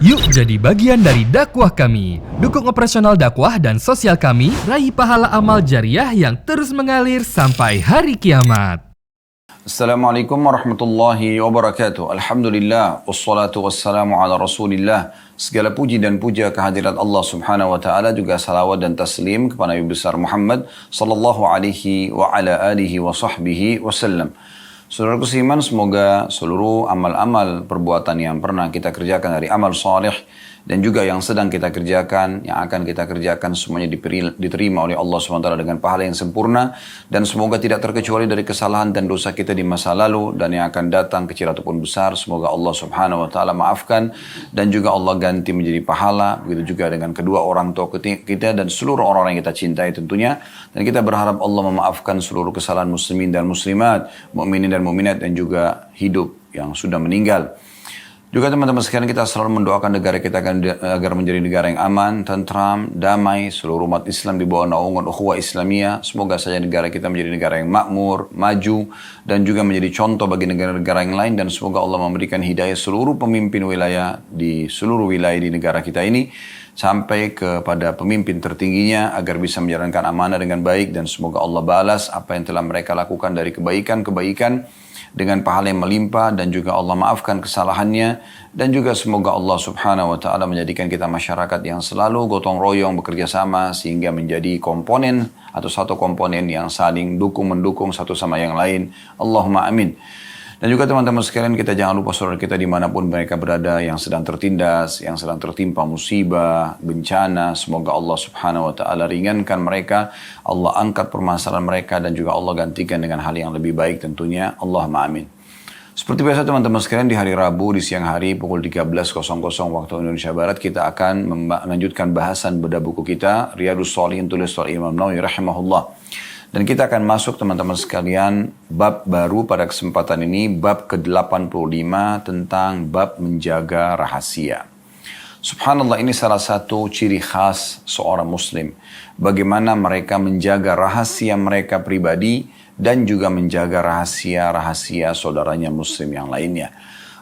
Yuk jadi bagian dari dakwah kami. Dukung operasional dakwah dan sosial kami, raih pahala amal jariah yang terus mengalir sampai hari kiamat. Assalamualaikum warahmatullahi wabarakatuh. Alhamdulillah, wassalatu wassalamu ala rasulillah. Segala puji dan puja kehadirat Allah subhanahu wa ta'ala, juga salawat dan taslim kepada Nabi besar Muhammad sallallahu alaihi wa ala alihi wa sahbihi wasallam. Saudaraku seiman, semoga seluruh amal-amal perbuatan yang pernah kita kerjakan dari amal saleh dan juga yang sedang kita kerjakan, yang akan kita kerjakan, semuanya diterima oleh Allah SWT dengan pahala yang sempurna, dan semoga tidak terkecuali dari kesalahan dan dosa kita di masa lalu dan yang akan datang, kecil ataupun besar. Semoga Allah Subhanahu wa taala maafkan dan juga Allah ganti menjadi pahala. Begitu juga dengan kedua orang tua kita dan seluruh orang yang kita cintai tentunya. Dan kita berharap Allah memaafkan seluruh kesalahan muslimin dan muslimat, mukminin dan mukminat, dan juga hidup yang sudah meninggal. Juga teman-teman sekalian, kita selalu mendoakan negara kita agar menjadi negara yang aman, tentram, damai, seluruh umat Islam di bawah naungan ukhuwah Islamiyah. Semoga saja negara kita menjadi negara yang makmur, maju, dan juga menjadi contoh bagi negara-negara yang lain. Dan semoga Allah memberikan hidayah seluruh pemimpin wilayah di seluruh wilayah di negara kita ini, sampai kepada pemimpin tertingginya agar bisa menjalankan amanah dengan baik. Dan semoga Allah balas apa yang telah mereka lakukan dari kebaikan-kebaikan dengan pahala yang melimpah, dan juga Allah maafkan kesalahannya, dan juga semoga Allah subhanahu wa ta'ala menjadikan kita masyarakat yang selalu gotong royong bekerja sama sehingga menjadi komponen atau satu komponen yang saling mendukung satu sama yang lain. Allahumma amin. Dan juga teman-teman sekalian, kita jangan lupa saudara kita dimanapun mereka berada yang sedang tertindas, yang sedang tertimpa musibah, bencana. Semoga Allah subhanahu wa ta'ala ringankan mereka, Allah angkat permasalahan mereka, dan juga Allah gantikan dengan hal yang lebih baik tentunya. Allahumma amin. Seperti biasa teman-teman sekalian, di hari Rabu di siang hari pukul 13.00 waktu Indonesia Barat, kita akan melanjutkan bahasan bedah buku kita Riyadhus Shalihin tulis oleh Imam Nawawi rahimahullah. Dan kita akan masuk teman-teman sekalian bab baru pada kesempatan ini, bab ke-85 tentang bab menjaga rahasia. Subhanallah, ini salah satu ciri khas seorang muslim. Bagaimana mereka menjaga rahasia mereka pribadi dan juga menjaga rahasia-rahasia saudaranya muslim yang lainnya.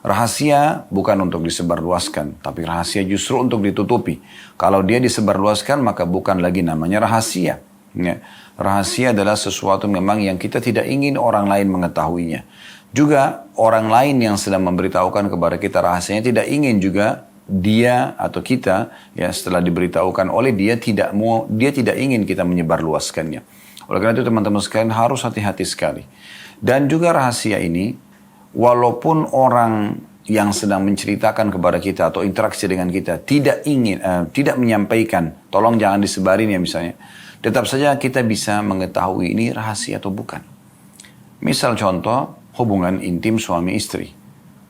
Rahasia bukan untuk disebarluaskan, tapi rahasia justru untuk ditutupi. Kalau dia disebarluaskan, maka bukan lagi namanya rahasia. Ya. Rahasia adalah sesuatu memang yang kita tidak ingin orang lain mengetahuinya. Juga orang lain yang sedang memberitahukan kepada kita rahasianya tidak ingin juga dia atau kita, ya, setelah diberitahukan oleh dia tidak ingin kita menyebarluaskannya. Oleh karena itu teman-teman sekalian harus hati-hati sekali. Dan juga rahasia ini, walaupun orang yang sedang menceritakan kepada kita atau interaksi dengan kita tidak menyampaikan, tolong jangan disebarin ya misalnya, tetap saja kita bisa mengetahui ini rahasia atau bukan. Misal contoh, hubungan intim suami istri.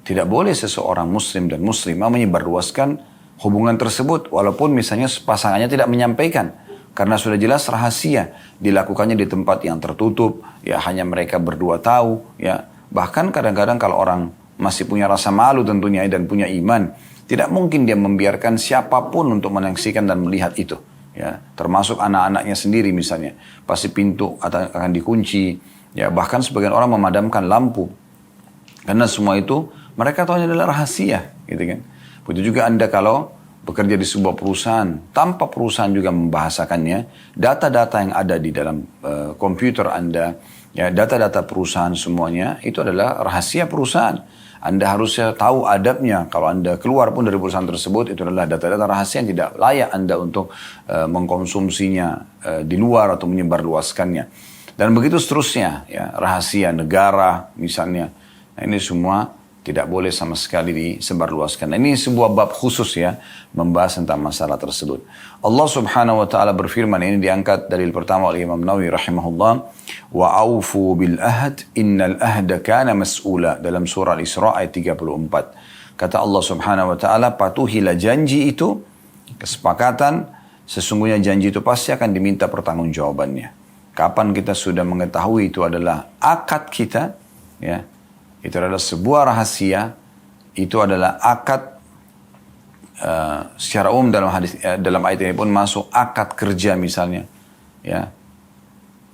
Tidak boleh seseorang muslim dan muslimah menyebarluaskan hubungan tersebut, walaupun misalnya pasangannya tidak menyampaikan. Karena sudah jelas rahasia, dilakukannya di tempat yang tertutup, ya hanya mereka berdua tahu. Ya. Bahkan kadang-kadang kalau orang masih punya rasa malu tentunya dan punya iman, tidak mungkin dia membiarkan siapapun untuk menyaksikan dan melihat itu. Ya, termasuk anak-anaknya sendiri misalnya, pasti pintu akan dikunci, ya bahkan sebagian orang memadamkan lampu, karena semua itu mereka tahu adalah rahasia, gitu kan. Begitu juga Anda kalau bekerja di sebuah perusahaan, tanpa perusahaan juga membahasakannya, data-data yang ada di dalam komputer Anda, ya data-data perusahaan semuanya itu adalah rahasia perusahaan. Anda harusnya tahu adabnya. Kalau Anda keluar pun dari perusahaan tersebut, itu adalah data-data rahasia yang tidak layak Anda untuk mengkonsumsinya di luar atau menyebarluaskannya. Dan begitu seterusnya, ya, rahasia negara misalnya. Nah, ini semua tidak boleh sama sekali disebarluaskan. Nah, ini sebuah bab khusus ya, membahas tentang masalah tersebut. Allah subhanahu wa ta'ala berfirman, ini diangkat dalil pertama oleh Imam Nawawi rahimahullah. Wa aufu bil ahd innal ahda kana mas'ula, dalam surah Al-Isra ayat 34. Kata Allah subhanahu wa ta'ala, patuhilah janji itu, kesepakatan, sesungguhnya janji itu pasti akan diminta pertanggungjawabannya. Kapan kita sudah mengetahui itu adalah akad kita, ya, itu adalah sebuah rahasia, itu adalah akad secara umum dalam hadis, dalam ayat ini pun masuk akad kerja misalnya, ya.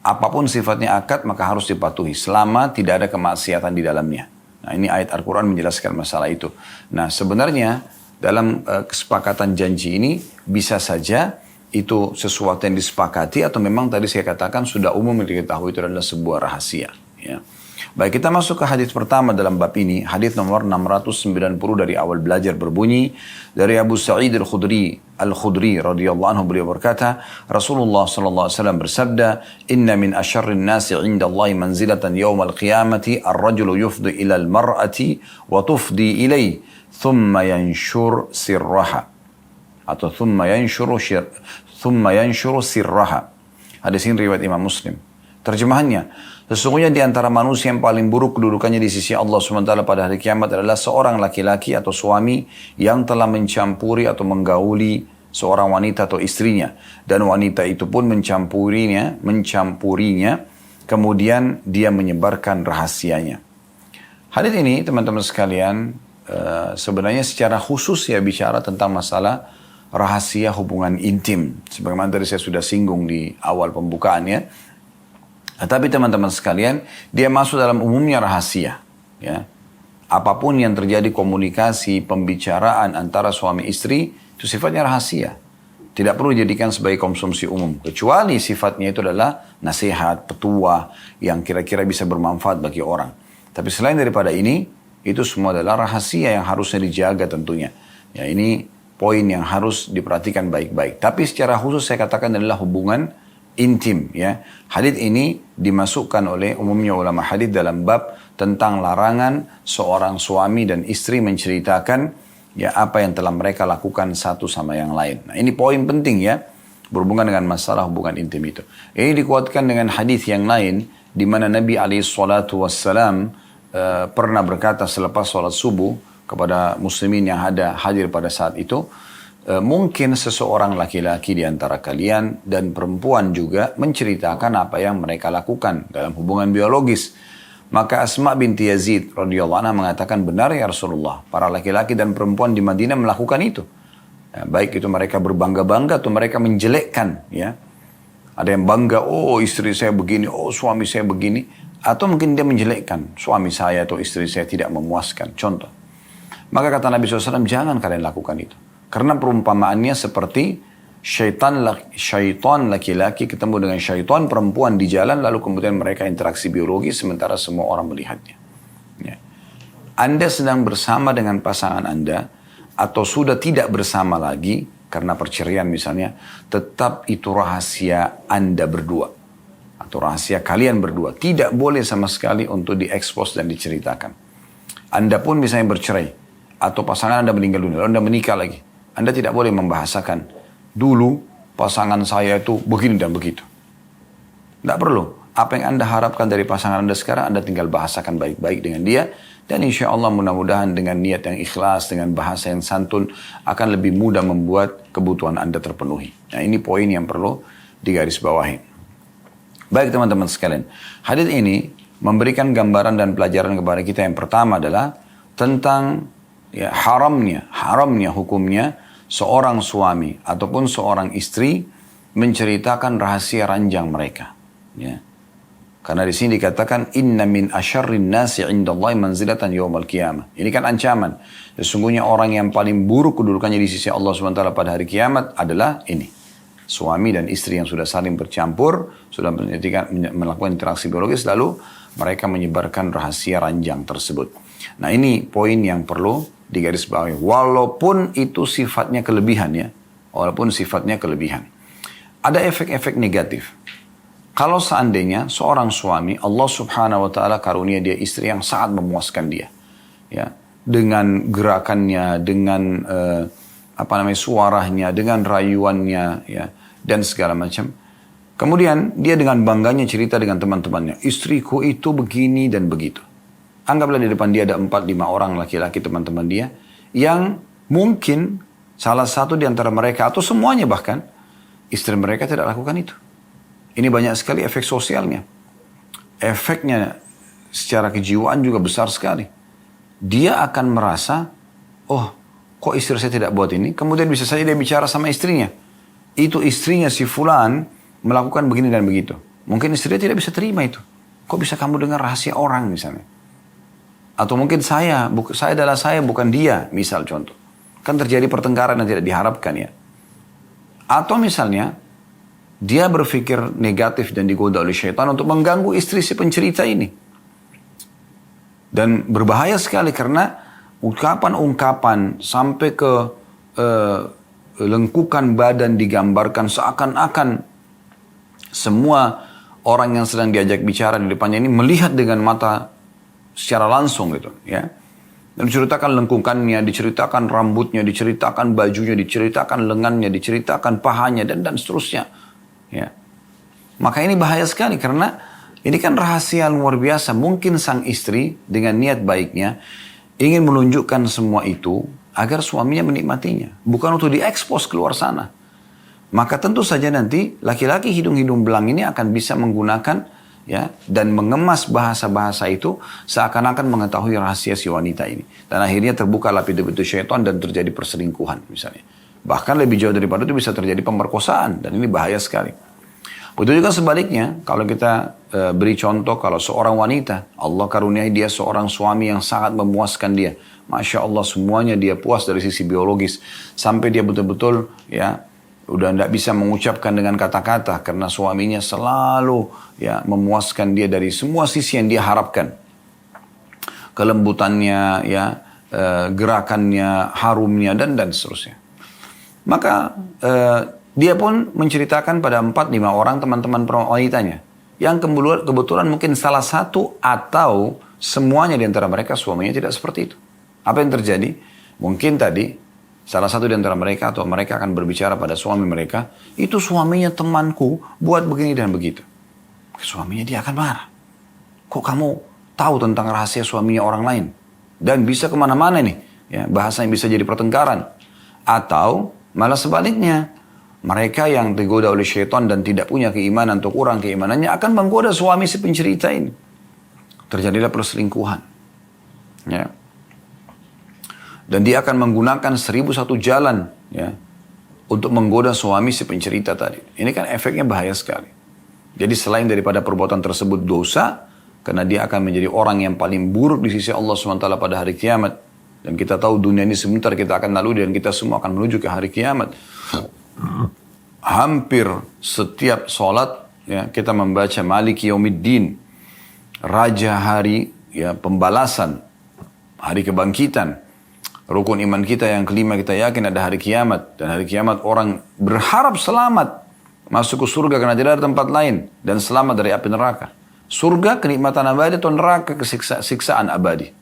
Apapun sifatnya akad maka harus dipatuhi selama tidak ada kemaksiatan di dalamnya. Nah, ini ayat Al-Quran menjelaskan masalah itu. Nah, sebenarnya dalam kesepakatan janji ini bisa saja itu sesuatu yang disepakati atau memang tadi saya katakan sudah umum diketahui itu adalah sebuah rahasia. Ya. Baik, kita masuk ke hadis pertama dalam bab ini. Hadis nomor 690 dari awal belajar berbunyi dari Abu Sa'id Al-Khudri radhiyallahu anhu, beliau berkata, Rasulullah sallallahu alaihi wasallam bersabda, "Inna min asyarrin nasi 'inda Allah manzilatan yawmal qiyamati ar-rajulu yufdi ila al-mar'ati wa tufdi ilayhi, thumma yanshur sirraha." Atau thumma yanshuru sirraha. Hadis ini riwayat Imam Muslim. Terjemahannya, sesungguhnya di antara manusia yang paling buruk kedudukannya di sisi Allah SWT pada hari kiamat adalah seorang laki-laki atau suami yang telah mencampuri atau menggauli seorang wanita atau istrinya. Dan wanita itu pun mencampurinya, kemudian dia menyebarkan rahasianya. Hadis ini teman-teman sekalian, sebenarnya secara khusus ya bicara tentang masalah rahasia hubungan intim. Sebagaimana tadi saya sudah singgung di awal pembukaannya. Tapi teman-teman sekalian, dia masuk dalam umumnya rahasia. Ya. Apapun yang terjadi komunikasi, pembicaraan antara suami istri, itu sifatnya rahasia. Tidak perlu dijadikan sebagai konsumsi umum. Kecuali sifatnya itu adalah nasihat, petua, yang kira-kira bisa bermanfaat bagi orang. Tapi selain daripada ini, itu semua adalah rahasia yang harusnya dijaga tentunya. Ya, ini poin yang harus diperhatikan baik-baik. Tapi secara khusus saya katakan adalah hubungan intim. Ya. Hadits ini dimasukkan oleh umumnya ulama hadits dalam bab tentang larangan seorang suami dan istri menceritakan ya apa yang telah mereka lakukan satu sama yang lain. Nah, ini poin penting ya, berhubungan dengan masalah hubungan intim itu. Ini dikuatkan dengan hadits yang lain di mana Nabi SAW pernah berkata selepas sholat subuh kepada muslimin yang hadir pada saat itu, mungkin seseorang laki-laki di antara kalian dan perempuan juga menceritakan apa yang mereka lakukan dalam hubungan biologis. Maka Asma binti Yazid radhiyallahu anha mengatakan, benar ya Rasulullah, para laki-laki dan perempuan di Madinah melakukan itu. Ya, baik itu mereka berbangga-bangga atau mereka menjelekkan. Ya. Ada yang bangga, oh istri saya begini, oh suami saya begini. Atau mungkin dia menjelekkan, suami saya atau istri saya tidak memuaskan. Contoh. Maka kata Nabi SAW, jangan kalian lakukan itu. Karena perumpamaannya seperti syaitan laki-laki ketemu dengan syaitan perempuan di jalan, lalu kemudian mereka interaksi biologi sementara semua orang melihatnya. Ya. Anda sedang bersama dengan pasangan Anda, atau sudah tidak bersama lagi, karena perceraian misalnya, tetap itu rahasia Anda berdua. Atau rahasia kalian berdua. Tidak boleh sama sekali untuk diekspos dan diceritakan. Anda pun misalnya bercerai, atau pasangan Anda meninggal dunia, lalu Anda menikah lagi. Anda tidak boleh membahasakan, dulu pasangan saya itu begini dan begitu. Tidak perlu. Apa yang Anda harapkan dari pasangan Anda sekarang, Anda tinggal bahasakan baik-baik dengan dia. Dan insya Allah mudah-mudahan dengan niat yang ikhlas, dengan bahasa yang santun, akan lebih mudah membuat kebutuhan Anda terpenuhi. Nah, ini poin yang perlu digarisbawahi. Baik teman-teman sekalian, hadits ini memberikan gambaran dan pelajaran kepada kita. Yang pertama adalah tentang ya, haramnya hukumnya seorang suami ataupun seorang istri menceritakan rahasia ranjang mereka. Ya. Karena di sini dikatakan inna min asyarrin nasi 'indallahi manzilatan yaumal qiyamah. Ini kan ancaman. Sesungguhnya orang yang paling buruk kedudukannya di sisi Allah SWT pada hari kiamat adalah ini. Suami dan istri yang sudah saling bercampur, sudah melakukan interaksi biologis, lalu mereka menyebarkan rahasia ranjang tersebut. Nah, ini poin yang perlu digarisbawahi. Walaupun itu sifatnya kelebihan ya. Walaupun sifatnya kelebihan. Ada efek-efek negatif. Kalau seandainya seorang suami, Allah Subhanahu wa Ta'ala karunia dia istri yang sangat memuaskan dia, ya, dengan gerakannya, dengan suaranya, dengan rayuannya, ya, dan segala macam. Kemudian dia dengan bangganya cerita dengan teman-temannya, istriku itu begini dan begitu. Anggaplah di depan dia ada 4-5 orang laki-laki teman-teman dia, yang mungkin salah satu di antara mereka atau semuanya bahkan istri mereka tidak lakukan itu. Ini banyak sekali efek sosialnya. Efeknya secara kejiwaan juga besar sekali. Dia akan merasa, oh kok istri saya tidak buat ini? Kemudian bisa saja dia bicara sama istrinya. Itu istrinya si fulan melakukan begini dan begitu. Mungkin istrinya tidak bisa terima itu. Kok bisa kamu dengar rahasia orang misalnya? Atau mungkin saya adalah saya bukan dia, misal contoh. Kan terjadi pertengkaran yang tidak diharapkan ya. Atau misalnya, dia berpikir negatif dan digoda oleh syaitan untuk mengganggu istri si pencerita ini. Dan berbahaya sekali karena ungkapan-ungkapan sampai ke lengkukan badan digambarkan seakan-akan semua orang yang sedang diajak bicara di depannya ini melihat dengan mata secara langsung gitu ya. Dan diceritakan lengkungannya, diceritakan rambutnya, diceritakan bajunya, diceritakan lengannya, diceritakan pahanya dan seterusnya. Ya. Maka ini bahaya sekali karena ini kan rahasia luar biasa. Mungkin sang istri dengan niat baiknya ingin menunjukkan semua itu agar suaminya menikmatinya. Bukan untuk diekspos keluar sana. Maka tentu saja nanti laki-laki hidung-hidung belang ini akan bisa menggunakan ya dan mengemas bahasa-bahasa itu seakan-akan mengetahui rahasia si wanita ini. Dan akhirnya terbukalah pintu-pintu syaitan dan terjadi perselingkuhan misalnya. Bahkan lebih jauh daripada itu bisa terjadi pemerkosaan dan ini bahaya sekali. Begitu juga sebaliknya, kalau kita beri contoh kalau seorang wanita, Allah karuniai dia seorang suami yang sangat memuaskan dia. Masya Allah semuanya dia puas dari sisi biologis. Sampai dia betul-betul ya udah tidak bisa mengucapkan dengan kata-kata karena suaminya selalu ya memuaskan dia dari semua sisi yang dia harapkan. Kelembutannya, ya, gerakannya, harumnya dan seterusnya. Maka dia pun menceritakan pada 4-5 orang teman-teman wanitanya. Yang kebetulan mungkin salah satu atau semuanya di antara mereka suaminya tidak seperti itu. Apa yang terjadi? Mungkin tadi salah satu di antara mereka atau mereka akan berbicara pada suami mereka, itu suaminya temanku buat begini dan begitu. Suaminya dia akan marah. Kok kamu tahu tentang rahasia suaminya orang lain? Dan bisa kemana-mana nih. Ya, bahasa yang bisa jadi pertengkaran. Atau malah sebaliknya. Mereka yang digoda oleh syaitan dan tidak punya keimanan atau kurang keimanannya akan menggoda suami si pencerita ini. Terjadilah perselingkuhan. Ya. Dan dia akan menggunakan 1001 jalan ya, untuk menggoda suami si pencerita tadi. Ini kan efeknya bahaya sekali. Jadi selain daripada perbuatan tersebut dosa, karena dia akan menjadi orang yang paling buruk di sisi Allah SWT pada hari kiamat. Dan kita tahu dunia ini sebentar kita akan lalui dan kita semua akan menuju ke hari kiamat. Hampir setiap sholat ya, kita membaca Maliki Yaumiddin, Raja hari ya, pembalasan, hari kebangkitan. Rukun iman kita yang kelima kita yakin ada hari kiamat. Dan hari kiamat orang berharap selamat. Masuk ke surga karena tidak ada tempat lain. Dan selamat dari api neraka. Surga kenikmatan abadi atau neraka siksaan abadi.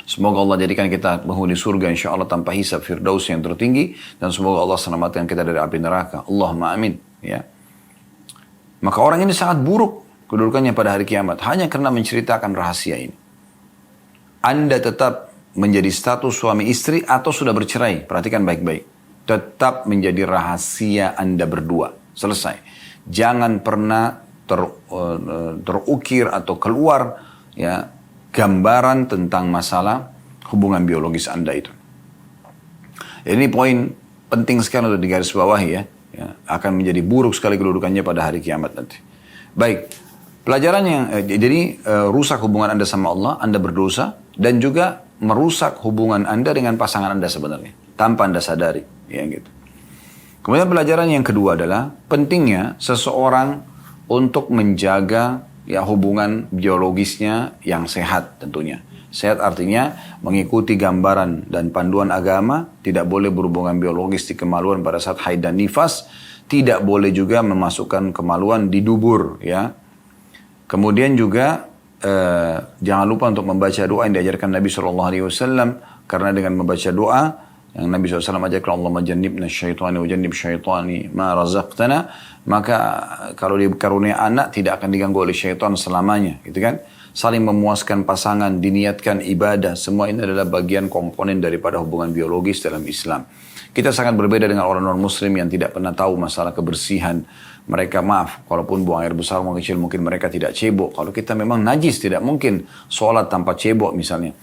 Semoga Allah jadikan kita penghuni surga insya Allah tanpa hisab firdaus yang tertinggi. Dan semoga Allah selamatkan kita dari api neraka. Allahumma amin. Ya. Maka orang ini sangat buruk kedudukannya pada hari kiamat. Hanya karena menceritakan rahasia ini. Anda tetap menjadi status suami istri atau sudah bercerai. Perhatikan baik-baik. Tetap menjadi rahasia Anda berdua. Selesai. Jangan pernah terukir atau keluar ya gambaran tentang masalah hubungan biologis Anda itu. Ini poin penting sekali untuk digarisbawahi ya. Akan menjadi buruk sekali kedudukannya pada hari kiamat nanti. Baik. Pelajaran yang jadi rusak hubungan Anda sama Allah, Anda berdosa dan juga merusak hubungan Anda dengan pasangan Anda sebenarnya tanpa Anda sadari, ya gitu. Kemudian pelajaran yang kedua adalah pentingnya seseorang untuk menjaga ya hubungan biologisnya yang sehat tentunya. Sehat artinya mengikuti gambaran dan panduan agama, tidak boleh berhubungan biologis di kemaluan pada saat haid dan nifas, tidak boleh juga memasukkan kemaluan di dubur ya. Kemudian juga jangan lupa untuk membaca doa yang diajarkan Nabi SAW. Karena dengan membaca doa yang Nabi SAW ajarkan, Allahumma jannibna syaitani wa jannib syaitani ma razaqtana. Maka kalau dia karunia anak tidak akan diganggu oleh syaitan selamanya. Gitu kan? Saling memuaskan pasangan, diniatkan ibadah. Semua ini adalah bagian komponen daripada hubungan biologis dalam Islam. Kita sangat berbeda dengan orang non-muslim yang tidak pernah tahu masalah kebersihan. Mereka maaf, walaupun buang air besar, buang kecil, mungkin mereka tidak cebok. Kalau kita memang najis, tidak mungkin sholat tanpa cebok misalnya.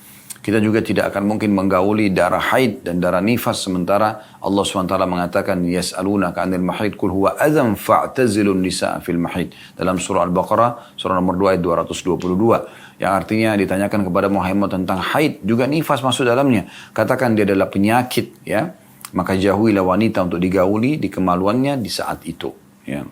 Kita juga tidak akan mungkin menggauli darah haid dan darah nifas sementara Allah SWT mengatakan yas'alunaka 'anil mahid qul huwa adzan fa'tazilun nisaa fil mahid dalam surah Al-Baqarah surah nomor 2 ayat 222 yang artinya ditanyakan kepada Muhammad tentang haid juga nifas masuk dalamnya. Katakan dia adalah penyakit ya. Maka jauhilah wanita untuk digauli di kemaluannya di saat itu ya.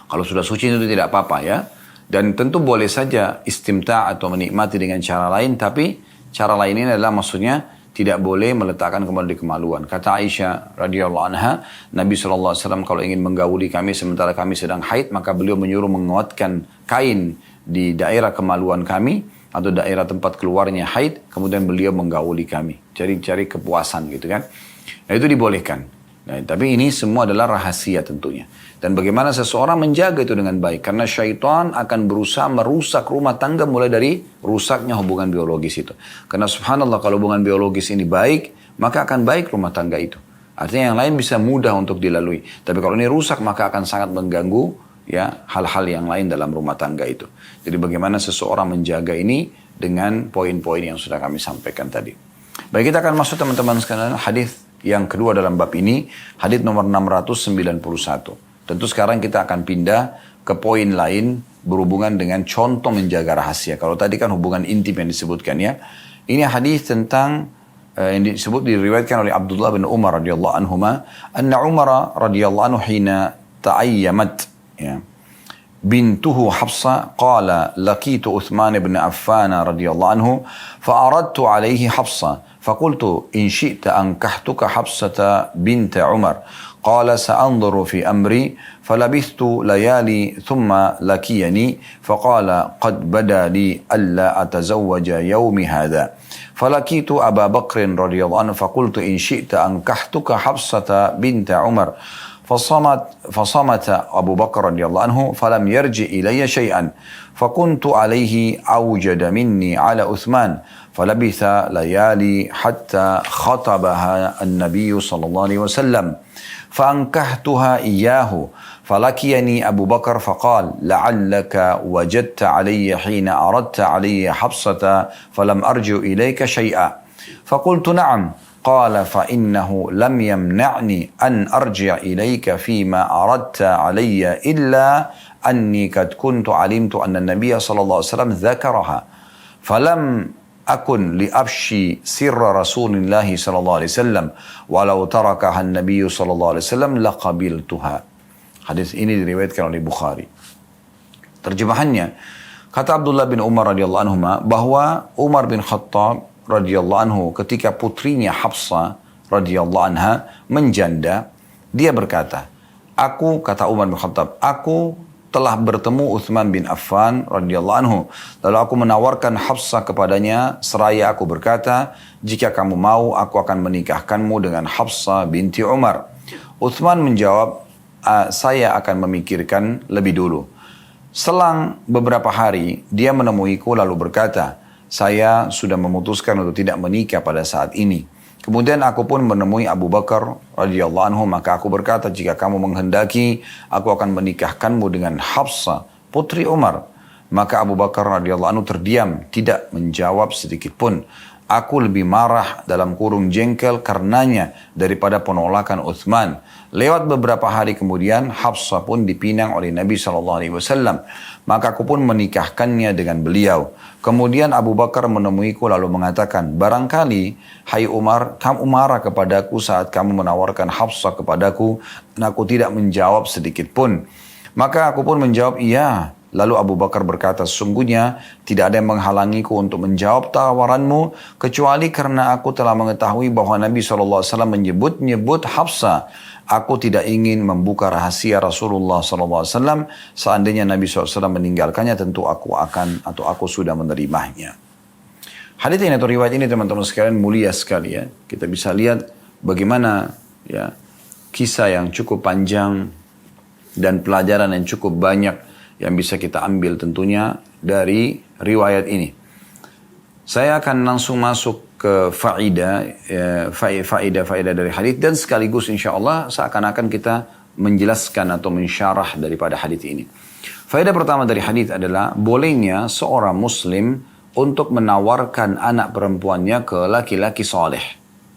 Kalau sudah suci itu tidak apa-apa ya. Dan tentu boleh saja istimta' atau menikmati dengan cara lain. Tapi cara lain ini adalah maksudnya tidak boleh meletakkan kembali di kemaluan. Kata Aisyah radhiyallahu anha, Nabi SAW kalau ingin menggauli kami sementara kami sedang haid, maka beliau menyuruh menguatkan kain di daerah kemaluan kami atau daerah tempat keluarnya haid, kemudian beliau menggauli kami. Cari kepuasan gitu kan. Nah itu dibolehkan. Nah, tapi ini semua adalah rahasia tentunya. Dan bagaimana seseorang menjaga itu dengan baik. Karena syaitan akan berusaha merusak rumah tangga mulai dari rusaknya hubungan biologis itu. Karena subhanallah kalau hubungan biologis ini baik, maka akan baik rumah tangga itu. Artinya yang lain bisa mudah untuk dilalui. Tapi kalau ini rusak maka akan sangat mengganggu ya hal-hal yang lain dalam rumah tangga itu. Jadi bagaimana seseorang menjaga ini dengan poin-poin yang sudah kami sampaikan tadi. Baik, kita akan masuk teman-teman sekalian hadis yang kedua dalam bab ini, hadis nomor 691. Tentu sekarang kita akan pindah ke poin lain berhubungan dengan contoh menjaga rahasia. Kalau tadi kan hubungan intim yang disebutkan ya. Ini hadis tentang yang disebut diriwayatkan oleh Abdullah bin Umar radhiyallahu anhuma, anna Umar radhiyallahu anhu hina ta'ayyamat ya. Bintuhu Hafsa qala laqitu Uthman ibn Affan radhiyallahu anhu fa aradtu alayhi Hafsa فقلت إن شئت أنكحتك حفصة بنت عمر قال سأنظر في أمري فلبثت ليالي ثم لكيني فقال قد بدا لي ألا أتزوج يومي هذا فلقيت أبا بكر رضي الله عنه فقلت إن شئت أنكحتك حفصة بنت عمر فصمت أبو بكر رضي الله عنه فلم يرجع إلي شيئا فكنت عليه أوجد مني على عثمان فلبث ليالي حتى خطبها النبي صلى الله عليه وسلم فأنكحتها إياه فلقيني أبو بكر فقال لعلك وجدت علي حين أردت علي حفصة فلم أرجع إليك شيئا فقلت نعم قال فإنه لم يمنعني أن أرجع إليك فيما أردت علي إلا أني قد كنت علمت أن النبي صلى الله عليه وسلم ذكرها فلم أكن لأبشي سر رسول الله صلى الله عليه وسلم ولو تركها النبي صلى الله عليه وسلم لقبلتها. Hadis ini diriwayatkan oleh Bukhari. Terjemahannya, kata Abdullah bin Umar radhiyallahu anhu bahwa Umar bin Khattab radhiyallahu anhu ketika putrinya Hafsah radhiyallahu anha menjanda, dia berkata, kata Umar bin Khattab, aku telah bertemu Uthman bin Affan radhiyallahu anhu. Lalu aku menawarkan Hafsah kepadanya seraya aku berkata, jika kamu mau aku akan menikahkanmu dengan Hafsah binti Umar. Uthman menjawab, saya akan memikirkan lebih dulu. Selang beberapa hari dia menemuiku lalu berkata, saya sudah memutuskan untuk tidak menikah pada saat ini. Kemudian aku pun menemui Abu Bakar radhiyallahu anhu, maka aku berkata, jika kamu menghendaki, aku akan menikahkanmu dengan Hafsah, putri Umar. Maka Abu Bakar radhiyallahu anhu terdiam, tidak menjawab sedikit pun. Aku lebih marah dalam kurung jengkel karenanya daripada penolakan Uthman. Lewat beberapa hari kemudian, Hafsah pun dipinang oleh Nabi SAW. Maka aku pun menikahkannya dengan beliau. Kemudian Abu Bakar menemuiku lalu mengatakan, barangkali, hai Umar, kamu marah kepadaku saat kamu menawarkan Hafsah kepadaku, dan aku tidak menjawab sedikit pun. Maka aku pun menjawab, iya. Lalu Abu Bakar berkata, sesungguhnya tidak ada yang menghalangiku untuk menjawab tawaranmu, kecuali karena aku telah mengetahui bahwa Nabi SAW menyebut-nyebut Hafsah. Aku tidak ingin membuka rahasia Rasulullah SAW. Seandainya Nabi SAW meninggalkannya, tentu aku sudah menerimanya. Hadits ini atau riwayat ini teman-teman sekalian mulia sekali ya. Kita bisa lihat bagaimana ya kisah yang cukup panjang dan pelajaran yang cukup banyak yang bisa kita ambil tentunya dari riwayat ini. Saya akan langsung masuk ke faedah dari hadits dan sekaligus insya Allah seakan-akan kita menjelaskan atau mensyarah daripada hadits ini. Faedah pertama dari hadits adalah bolehnya seorang muslim untuk menawarkan anak perempuannya ke laki-laki soleh.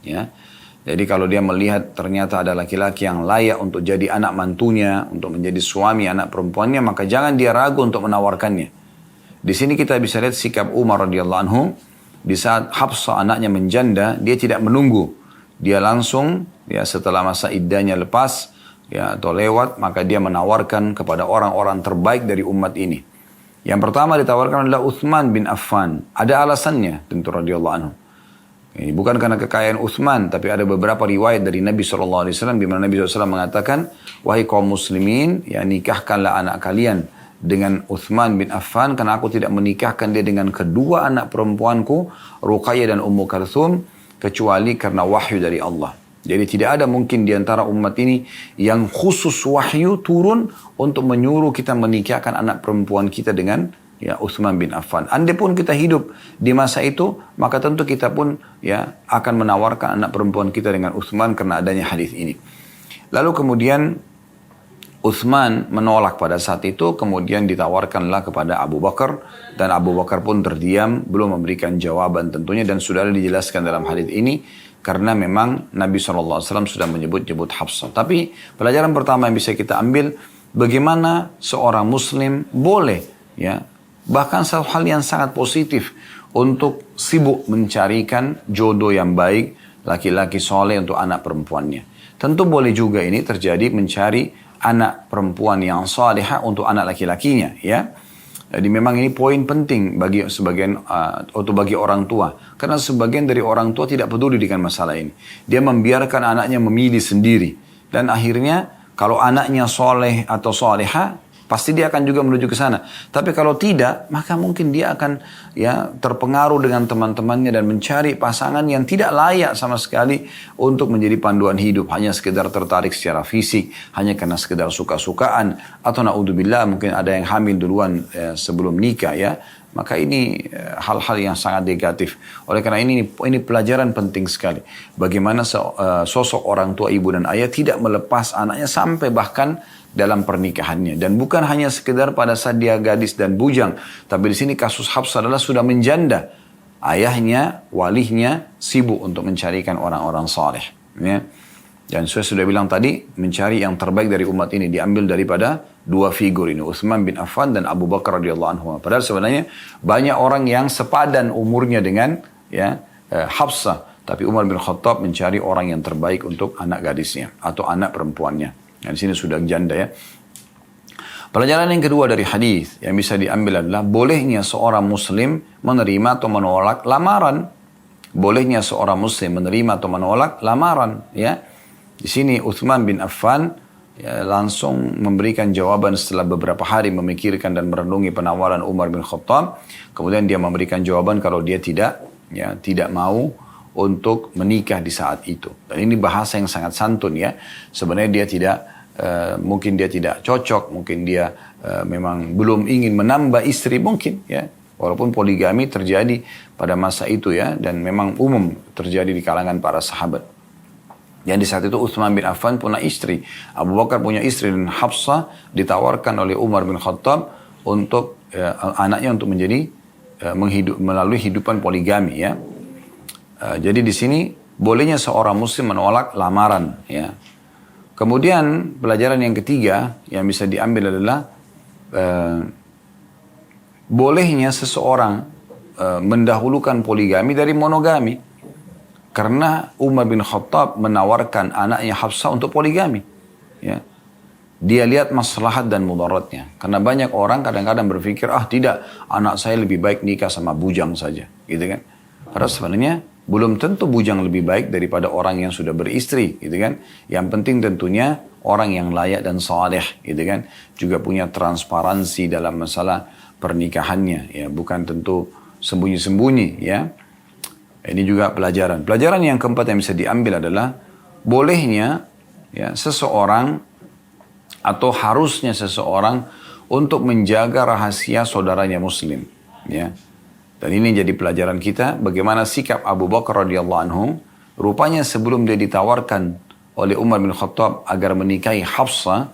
Ya. Jadi kalau dia melihat ternyata ada laki-laki yang layak untuk jadi anak mantunya, untuk menjadi suami anak perempuannya, maka jangan dia ragu untuk menawarkannya. Di sini kita bisa lihat sikap Umar radhiyallahu anhu di saat Hafsah anaknya menjanda, dia tidak menunggu. Dia langsung ya setelah masa iddahnya lepas ya atau lewat, maka dia menawarkan kepada orang-orang terbaik dari umat ini. Yang pertama ditawarkan adalah Uthman bin Affan. Ada alasannya tentu radhiyallahu anhu. Ini bukan karena kekayaan Uthman, tapi ada beberapa riwayat dari Nabi SAW di mana Nabi SAW mengatakan, wahai kaum muslimin, ya nikahkanlah anak kalian dengan Uthman bin Affan, karena aku tidak menikahkan dia dengan kedua anak perempuanku, Ruqayyah dan Ummu Kalthum, kecuali karena wahyu dari Allah. Jadi tidak ada mungkin di antara umat ini yang khusus wahyu turun untuk menyuruh kita menikahkan anak perempuan kita dengan ya Uthman bin Affan. Andai pun kita hidup di masa itu, maka tentu kita pun ya akan menawarkan anak perempuan kita dengan Uthman karena adanya hadis ini. Lalu kemudian Uthman menolak pada saat itu, kemudian ditawarkanlah kepada Abu Bakar, dan Abu Bakar pun terdiam, belum memberikan jawaban tentunya, dan sudah dijelaskan dalam hadis ini, karena memang Nabi SAW sudah menyebut-nyebut Hafsah. Tapi pelajaran pertama yang bisa kita ambil, bagaimana seorang muslim boleh, ya bahkan satu hal yang sangat positif, untuk sibuk mencarikan jodoh yang baik, laki-laki soleh untuk anak perempuannya. Tentu boleh juga ini terjadi mencari anak perempuan yang salihah untuk anak laki-lakinya, ya. Jadi memang ini poin penting bagi sebagian atau bagi orang tua, karena sebagian dari orang tua tidak peduli dengan masalah ini. Dia membiarkan anaknya memilih sendiri, dan akhirnya kalau anaknya soleh atau salihah, pasti dia akan juga menuju ke sana. Tapi kalau tidak, maka mungkin dia akan ya terpengaruh dengan teman-temannya dan mencari pasangan yang tidak layak sama sekali untuk menjadi panduan hidup. Hanya sekedar tertarik secara fisik, hanya karena sekedar suka-sukaan, atau naudzubillah mungkin ada yang hamil duluan sebelum nikah ya. Maka ini hal-hal yang sangat negatif. Oleh karena ini pelajaran penting sekali. Bagaimana sosok orang tua, ibu dan ayah tidak melepas anaknya sampai bahkan dalam pernikahannya. Dan bukan hanya sekedar pada saat dia gadis dan bujang. Tapi di sini kasus Hafsah adalah sudah menjanda. Ayahnya, walihnya sibuk untuk mencarikan orang-orang saleh. Ya. Dan saya sudah bilang tadi, mencari yang terbaik dari umat ini diambil daripada dua figur ini, Uthman bin Affan dan Abu Bakar radhiyallahu anhu. Padahal sebenarnya banyak orang yang sepadan umurnya dengan ya Hafsah, tapi Umar bin Khattab mencari orang yang terbaik untuk anak gadisnya atau anak perempuannya. Nah, di sini sudah janda ya. Pelajaran yang kedua dari hadis yang bisa diambil adalah bolehnya seorang muslim menerima atau menolak lamaran. Bolehnya seorang muslim menerima atau menolak lamaran ya. Di sini Uthman bin Affan ya, langsung memberikan jawaban setelah beberapa hari memikirkan dan merenungi penawaran Umar bin Khattab. Kemudian dia memberikan jawaban kalau dia tidak mau untuk menikah di saat itu. Dan ini bahasa yang sangat santun ya. Sebenarnya dia tidak, mungkin dia tidak cocok, mungkin dia memang belum ingin menambah istri mungkin ya. Walaupun poligami terjadi pada masa itu ya, dan memang umum terjadi di kalangan para sahabat. Yang di saat itu Uthman bin Affan punya istri, Abu Bakar punya istri, dan Hafsah ditawarkan oleh Umar bin Khattab untuk anaknya untuk menjadi melalui hidupan poligami ya. Jadi di sini bolehnya seorang muslim menolak lamaran ya. Kemudian pelajaran yang ketiga yang bisa diambil adalah bolehnya seseorang mendahulukan poligami dari monogami. Karena Umar bin Khattab menawarkan anaknya Hafsah untuk poligami. Ya. Dia lihat maslahat dan mudaratnya. Karena banyak orang kadang-kadang berpikir, tidak, anak saya lebih baik nikah sama bujang saja. Gitu kan. Padahal sebenarnya belum tentu bujang lebih baik daripada orang yang sudah beristri. Gitu kan. Yang penting tentunya orang yang layak dan saleh. Gitu kan. Juga punya transparansi dalam masalah pernikahannya. Ya. Bukan tentu sembunyi-sembunyi ya. Ini juga pelajaran. Pelajaran yang keempat yang bisa diambil adalah bolehnya ya, seseorang atau harusnya seseorang untuk menjaga rahasia saudaranya muslim. Ya. Dan ini jadi pelajaran kita bagaimana sikap Abu Bakar radhiyallahu anhu. Rupanya sebelum dia ditawarkan oleh Umar bin Khattab agar menikahi Hafsah,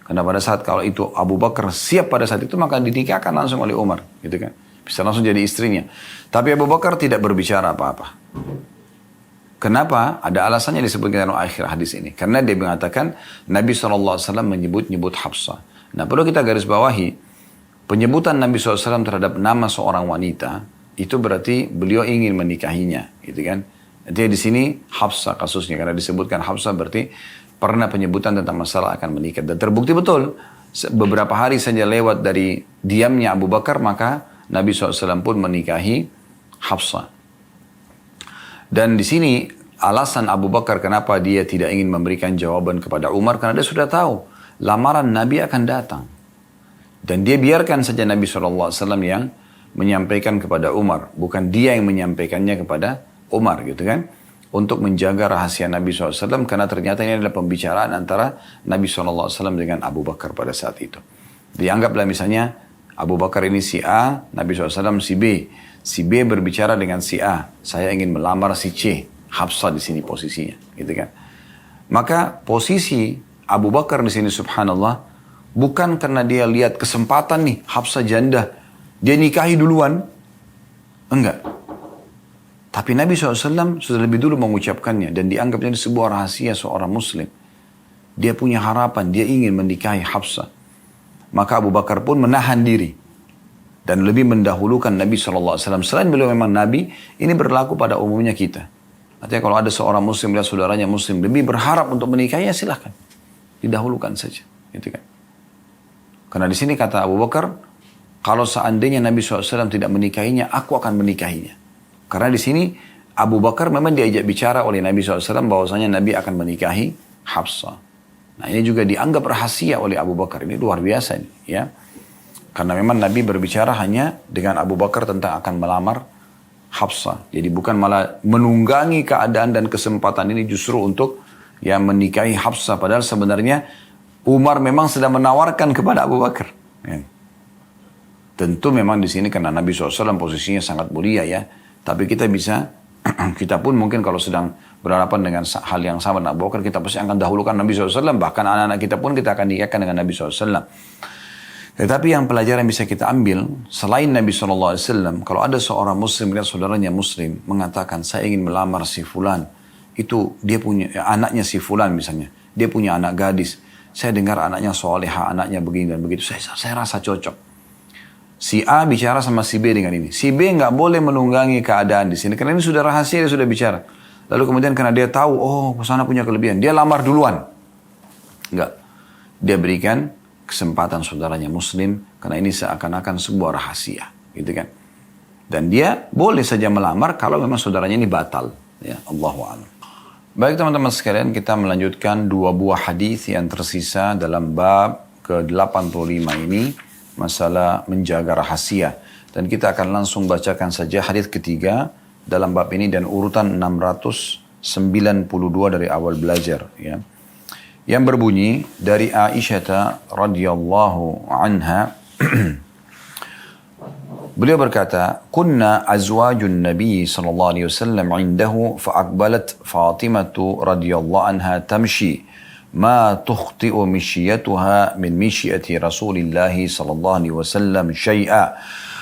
karena pada saat kalau itu Abu Bakar siap pada saat itu, maka dinikahkan langsung oleh Umar. Gitu kan. Bisa langsung jadi istrinya. Tapi Abu Bakar tidak berbicara apa-apa. Kenapa? Ada alasannya disebutkan dalam akhir hadis ini. Karena dia mengatakan Nabi SAW menyebut Hafsah. Nah, perlu kita garis bawahi, penyebutan Nabi SAW terhadap nama seorang wanita, itu berarti beliau ingin menikahinya. Gitu kan? Jadi di sini Hafsah kasusnya. Karena disebutkan Hafsah berarti pernah penyebutan tentang masalah akan menikah. Dan terbukti betul. Beberapa hari saja lewat dari diamnya Abu Bakar, maka Nabi SAW pun menikahi Hafsah. Dan di sini alasan Abu Bakar kenapa dia tidak ingin memberikan jawaban kepada Umar, karena dia sudah tahu lamaran Nabi akan datang. Dan dia biarkan saja Nabi SAW yang menyampaikan kepada Umar. Bukan dia yang menyampaikannya kepada Umar gitu kan. Untuk menjaga rahasia Nabi SAW, karena ternyata ini adalah pembicaraan antara Nabi SAW dengan Abu Bakar pada saat itu. Dianggaplah misalnya Abu Bakar ini si A, Nabi SAW si B. Si B berbicara dengan si A, saya ingin melamar si C, Hafsah di sini posisinya, gitu kan? Maka posisi Abu Bakar di sini subhanallah bukan karena dia lihat kesempatan nih Hafsah janda, dia nikahi duluan, enggak. Tapi Nabi SAW sudah lebih dulu mengucapkannya dan dianggapnya sebuah rahasia seorang Muslim. Dia punya harapan, dia ingin menikahi Hafsah. Maka Abu Bakar pun menahan diri. Dan lebih mendahulukan Nabi SAW. Selain beliau memang Nabi, ini berlaku pada umumnya kita. Artinya kalau ada seorang Muslim dan saudaranya Muslim lebih berharap untuk menikahi, ya silahkan. Didahulukan saja. Gitu kan. Karena di sini kata Abu Bakar, kalau seandainya Nabi SAW tidak menikahinya, aku akan menikahinya. Karena di sini Abu Bakar memang diajak bicara oleh Nabi SAW bahwasanya Nabi akan menikahi Hafsah. Nah ini juga dianggap rahasia oleh Abu Bakar. Ini luar biasa ini, ya. Karena memang Nabi berbicara hanya dengan Abu Bakar tentang akan melamar Hafsah. Jadi bukan malah menunggangi keadaan dan kesempatan ini justru untuk ya menikahi Hafsah. Padahal sebenarnya Umar memang sedang menawarkan kepada Abu Bakar. Ya. Tentu memang di sini karena Nabi SAW posisinya sangat mulia ya. Tapi kita bisa, kita pun mungkin kalau sedang berhadapan dengan hal yang sama dengan Abu Bakar, kita pasti akan dahulukan Nabi SAW. Bahkan anak-anak kita pun kita akan nikahkan dengan Nabi SAW. Tetapi yang pelajaran bisa kita ambil, selain Nabi SAW, kalau ada seorang Muslim dan saudaranya Muslim mengatakan, saya ingin melamar si Fulan, itu dia punya, anaknya si Fulan misalnya, dia punya anak gadis, saya dengar anaknya soleha, anaknya begini dan begitu, saya rasa cocok. Si A bicara sama si B dengan ini, si B nggak boleh menunggangi keadaan di sini, karena ini sudah rahasia, dia sudah bicara. Lalu kemudian karena dia tahu, oh sana punya kelebihan, dia lamar duluan. Enggak, dia berikan kesempatan saudaranya Muslim, karena ini seakan-akan sebuah rahasia, gitu kan. Dan dia boleh saja melamar kalau memang saudaranya ini batal, ya Allahu a'lam. Baik teman-teman sekalian, kita melanjutkan 2 buah hadis yang tersisa dalam bab ke-85 ini, masalah menjaga rahasia. Dan kita akan langsung bacakan saja hadis ketiga dalam bab ini dan urutan 692 dari awal belajar, ya. Yang berbunyi dari Aisyah radhiyallahu anha, beliau berkata, "Kunna azwajun Nabi sallallahu alaihi wasallam 'indahu fa'aqbalat Fatimah radhiyallahu anha tamshi ma tukhti'u mishyatuha min mishyati Rasulillah sallallahu alaihi wasallam shay'a."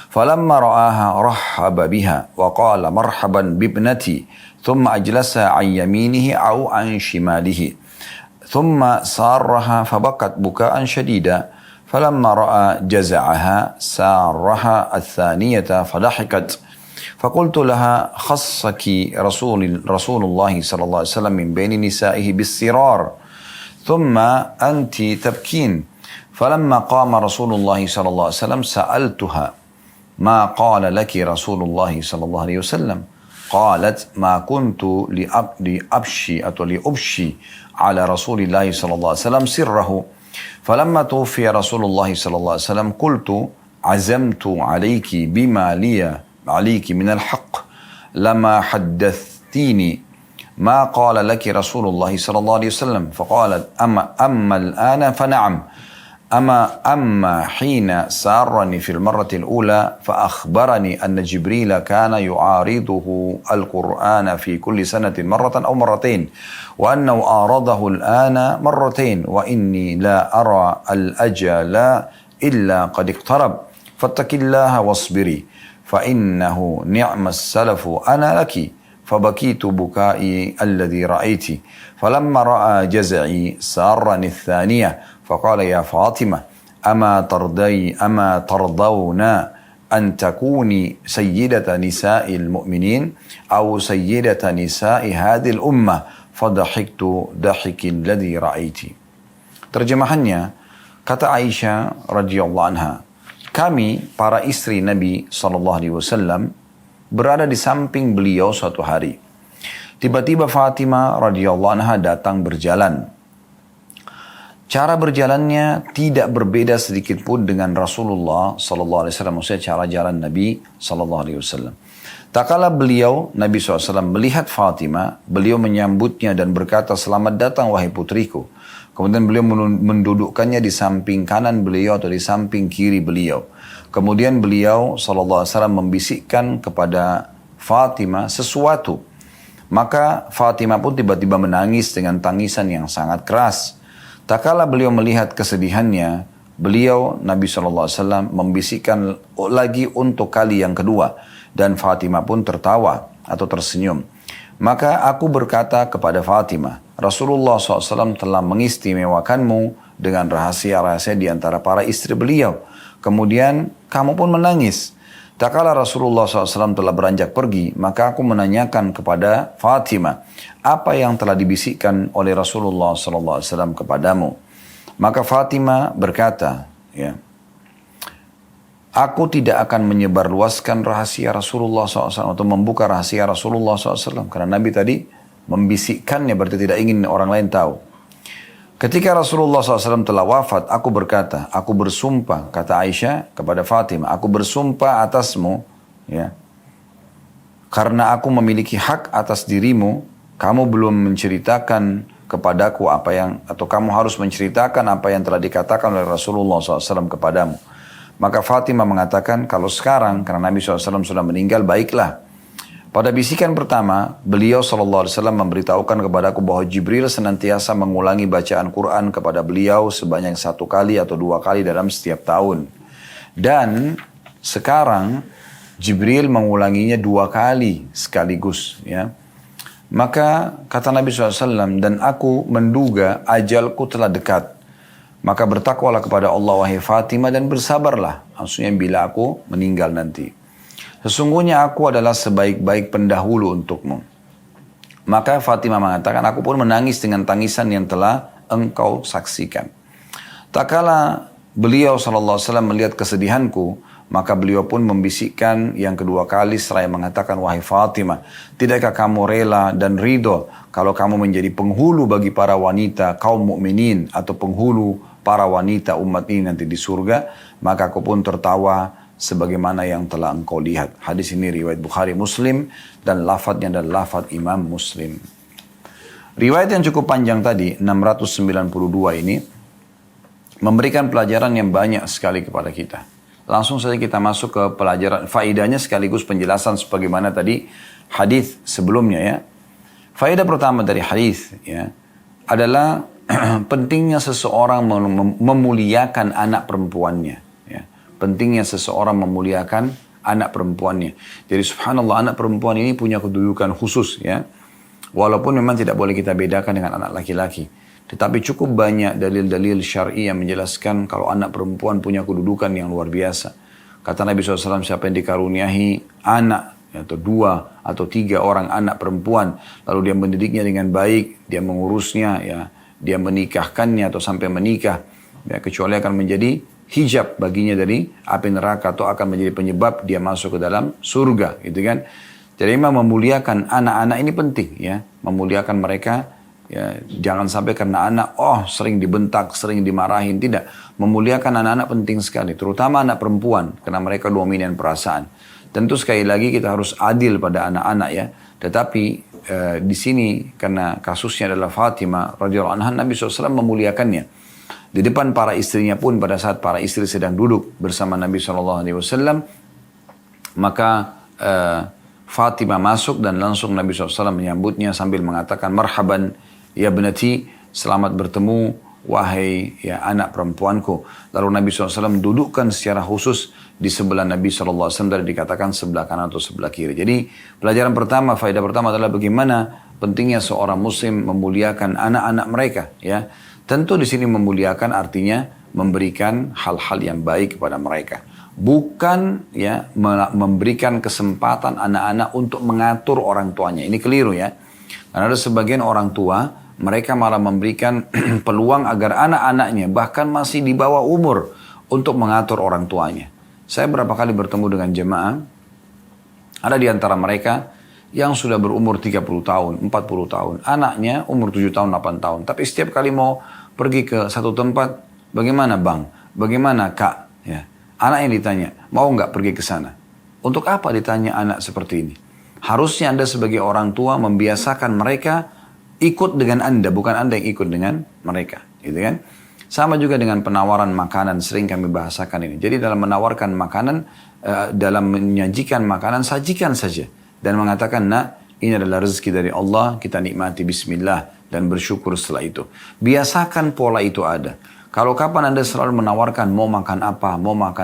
فلما رآها رحب بها وقال مرحبا بابنتي ثم أجلسها عن يمينه أو عن شماله ثم سارها فبكت بكاء شديدا فلما رأى جزعها سارها الثانية فضحكت فقلت لها خصك رسول الله صلى الله عليه وسلم من بين نسائه بالسرار ثم أنت تبكين فلما قام رسول الله صلى الله عليه وسلم سألتها ما قال لك رسول الله صلى الله عليه وسلم قالت ما كنت لأبشي على رسول الله صلى الله عليه وسلم سره فلما توفي رسول الله صلى الله عليه وسلم قلت عزمت عليك بما لي عليك من الحق لما حدثتيني ما قال لك رسول الله صلى الله عليه وسلم فقالت أما الآن فنعم أما حين سارني في المرة الأولى فأخبرني أن جبريل كان يعارضه القرآن في كل سنة مرة أو مرتين وأنه أعرضه الآن مرتين وإني لا أرى الأجل إلا قد اقترب فاتق الله واصبري فإنه نعم السلف أنا لك فبكيت بكائي الذي رأيت فلما رأى جزعي سارني الثانية فقال يا فاطمة أما ترضون أن تكوني سيدة نساء المؤمنين أو سيدة نساء هذه الأمة فضحكت ضحك الذي رأيت. Terjemahannya, kata Aisyah radhiyallahu anha, kami para istri Nabi SAW berada di samping beliau suatu hari. Tiba-tiba Fatimah radhiyallahu anha datang berjalan. Cara berjalannya tidak berbeda sedikit pun dengan Rasulullah SAW. Maksudnya cara jalan Nabi SAW. Tak kala beliau, Nabi SAW melihat Fatimah, beliau menyambutnya dan berkata, selamat datang wahai putriku. Kemudian beliau mendudukkannya di samping kanan beliau atau di samping kiri beliau. Kemudian beliau SAW membisikkan kepada Fatimah sesuatu. Maka Fatimah pun tiba-tiba menangis dengan tangisan yang sangat keras. Tak kala beliau melihat kesedihannya, beliau Nabi SAW membisikkan lagi untuk kali yang kedua. Dan Fatimah pun tertawa atau tersenyum. Maka aku berkata kepada Fatimah, Rasulullah SAW telah mengistimewakanmu dengan rahasia-rahasia di antara para istri beliau. Kemudian kamu pun menangis. Tak kala Rasulullah SAW telah beranjak pergi, maka aku menanyakan kepada Fatimah, apa yang telah dibisikkan oleh Rasulullah SAW kepadamu? Maka Fatimah berkata, ya, aku tidak akan menyebarluaskan rahasia Rasulullah SAW atau membuka rahasia Rasulullah SAW. Karena Nabi tadi membisikkannya, berarti tidak ingin orang lain tahu. Ketika Rasulullah SAW telah wafat, aku berkata, aku bersumpah, kata Aisyah kepada Fatimah, aku bersumpah atasmu, ya, karena aku memiliki hak atas dirimu, kamu belum menceritakan kepadaku atau kamu harus menceritakan apa yang telah dikatakan oleh Rasulullah SAW kepadamu. Maka Fatimah mengatakan, kalau sekarang, karena Nabi SAW sudah meninggal, baiklah. Pada bisikan pertama, beliau SAW memberitahukan kepadaku bahwa Jibril senantiasa mengulangi bacaan Quran kepada beliau sebanyak 1 kali atau 2 kali dalam setiap tahun. Dan sekarang Jibril mengulanginya 2 kali sekaligus. Ya. Maka kata Nabi SAW, dan aku menduga ajalku telah dekat. Maka bertakwalah kepada Allah wahai Fatimah dan bersabarlah. Maksudnya bila aku meninggal nanti. Sesungguhnya aku adalah sebaik-baik pendahulu untukmu. Maka Fatimah mengatakan, aku pun menangis dengan tangisan yang telah engkau saksikan. Tak kala beliau SAW melihat kesedihanku, maka beliau pun membisikkan yang kedua kali seraya mengatakan, wahai Fatimah, tidakkah kamu rela dan ridho kalau kamu menjadi penghulu bagi para wanita kaum mukminin atau penghulu para wanita umat ini nanti di surga? Maka aku pun tertawa sebagaimana yang telah engkau lihat. Hadis ini riwayat Bukhari Muslim dan lafadznya adalah lafadz Imam Muslim. Riwayat yang cukup panjang tadi, 692 ini, memberikan pelajaran yang banyak sekali kepada kita. Langsung saja kita masuk ke pelajaran, faedahnya sekaligus penjelasan sebagaimana tadi hadis sebelumnya ya. Faedah pertama dari hadis ya adalah pentingnya seseorang memuliakan anak perempuannya. Ya. Pentingnya seseorang memuliakan anak perempuannya. Jadi subhanallah, anak perempuan ini punya kedudukan khusus ya. Walaupun memang tidak boleh kita bedakan dengan anak laki-laki. Tetapi cukup banyak dalil-dalil syar'i yang menjelaskan kalau anak perempuan punya kedudukan yang luar biasa. Kata Nabi SAW, siapa yang dikaruniai anak atau 2 atau 3 orang anak perempuan, lalu dia mendidiknya dengan baik, dia mengurusnya, ya, dia menikahkannya atau sampai menikah, ya, kecuali akan menjadi hijab baginya dari api neraka atau akan menjadi penyebab dia masuk ke dalam surga, gitu kan. Jadi memang memuliakan anak-anak ini penting ya, memuliakan mereka ya, jangan sampai karena anak sering dibentak, sering dimarahin, tidak. Memuliakan anak-anak penting sekali, terutama anak perempuan karena mereka dominan perasaan. Tentu sekali lagi kita harus adil pada anak-anak ya, tetapi di sini karena kasusnya adalah Fatimah radhiyallahu anha, Nabi SAW memuliakannya. Di depan para istrinya pun pada saat para istri sedang duduk bersama Nabi SAW, maka Fatimah masuk dan langsung Nabi SAW menyambutnya sambil mengatakan, marhaban ya benati, selamat bertemu wahai ya anak perempuanku. Lalu Nabi SAW dudukkan secara khusus di sebelah Nabi SAW dari dikatakan sebelah kanan atau sebelah kiri. Jadi pelajaran pertama, faedah pertama adalah bagaimana pentingnya seorang muslim memuliakan anak-anak mereka. Ya, tentu di sini memuliakan artinya memberikan hal-hal yang baik kepada mereka. Bukan ya memberikan kesempatan anak-anak untuk mengatur orang tuanya. Ini keliru ya. Karena ada sebagian orang tua, mereka malah memberikan peluang agar anak-anaknya bahkan masih di bawah umur untuk mengatur orang tuanya. Saya berapa kali bertemu dengan jemaah, ada di antara mereka yang sudah berumur 30 tahun, 40 tahun. Anaknya umur 7 tahun, 8 tahun. Tapi setiap kali mau pergi ke satu tempat, bagaimana bang? Bagaimana kak? Ya. Anaknya ditanya, mau nggak pergi ke sana? Untuk apa ditanya anak seperti ini? Harusnya Anda sebagai orang tua membiasakan mereka ikut dengan Anda, bukan Anda yang ikut dengan mereka. Gitu kan? Sama juga dengan penawaran makanan, sering kami bahasakan ini. Jadi dalam menawarkan makanan, dalam menyajikan makanan, sajikan saja. Dan mengatakan, nak, ini adalah rezeki dari Allah, kita nikmati bismillah, dan bersyukur setelah itu. Biasakan pola itu ada. Kalau kapan Anda selalu menawarkan, mau makan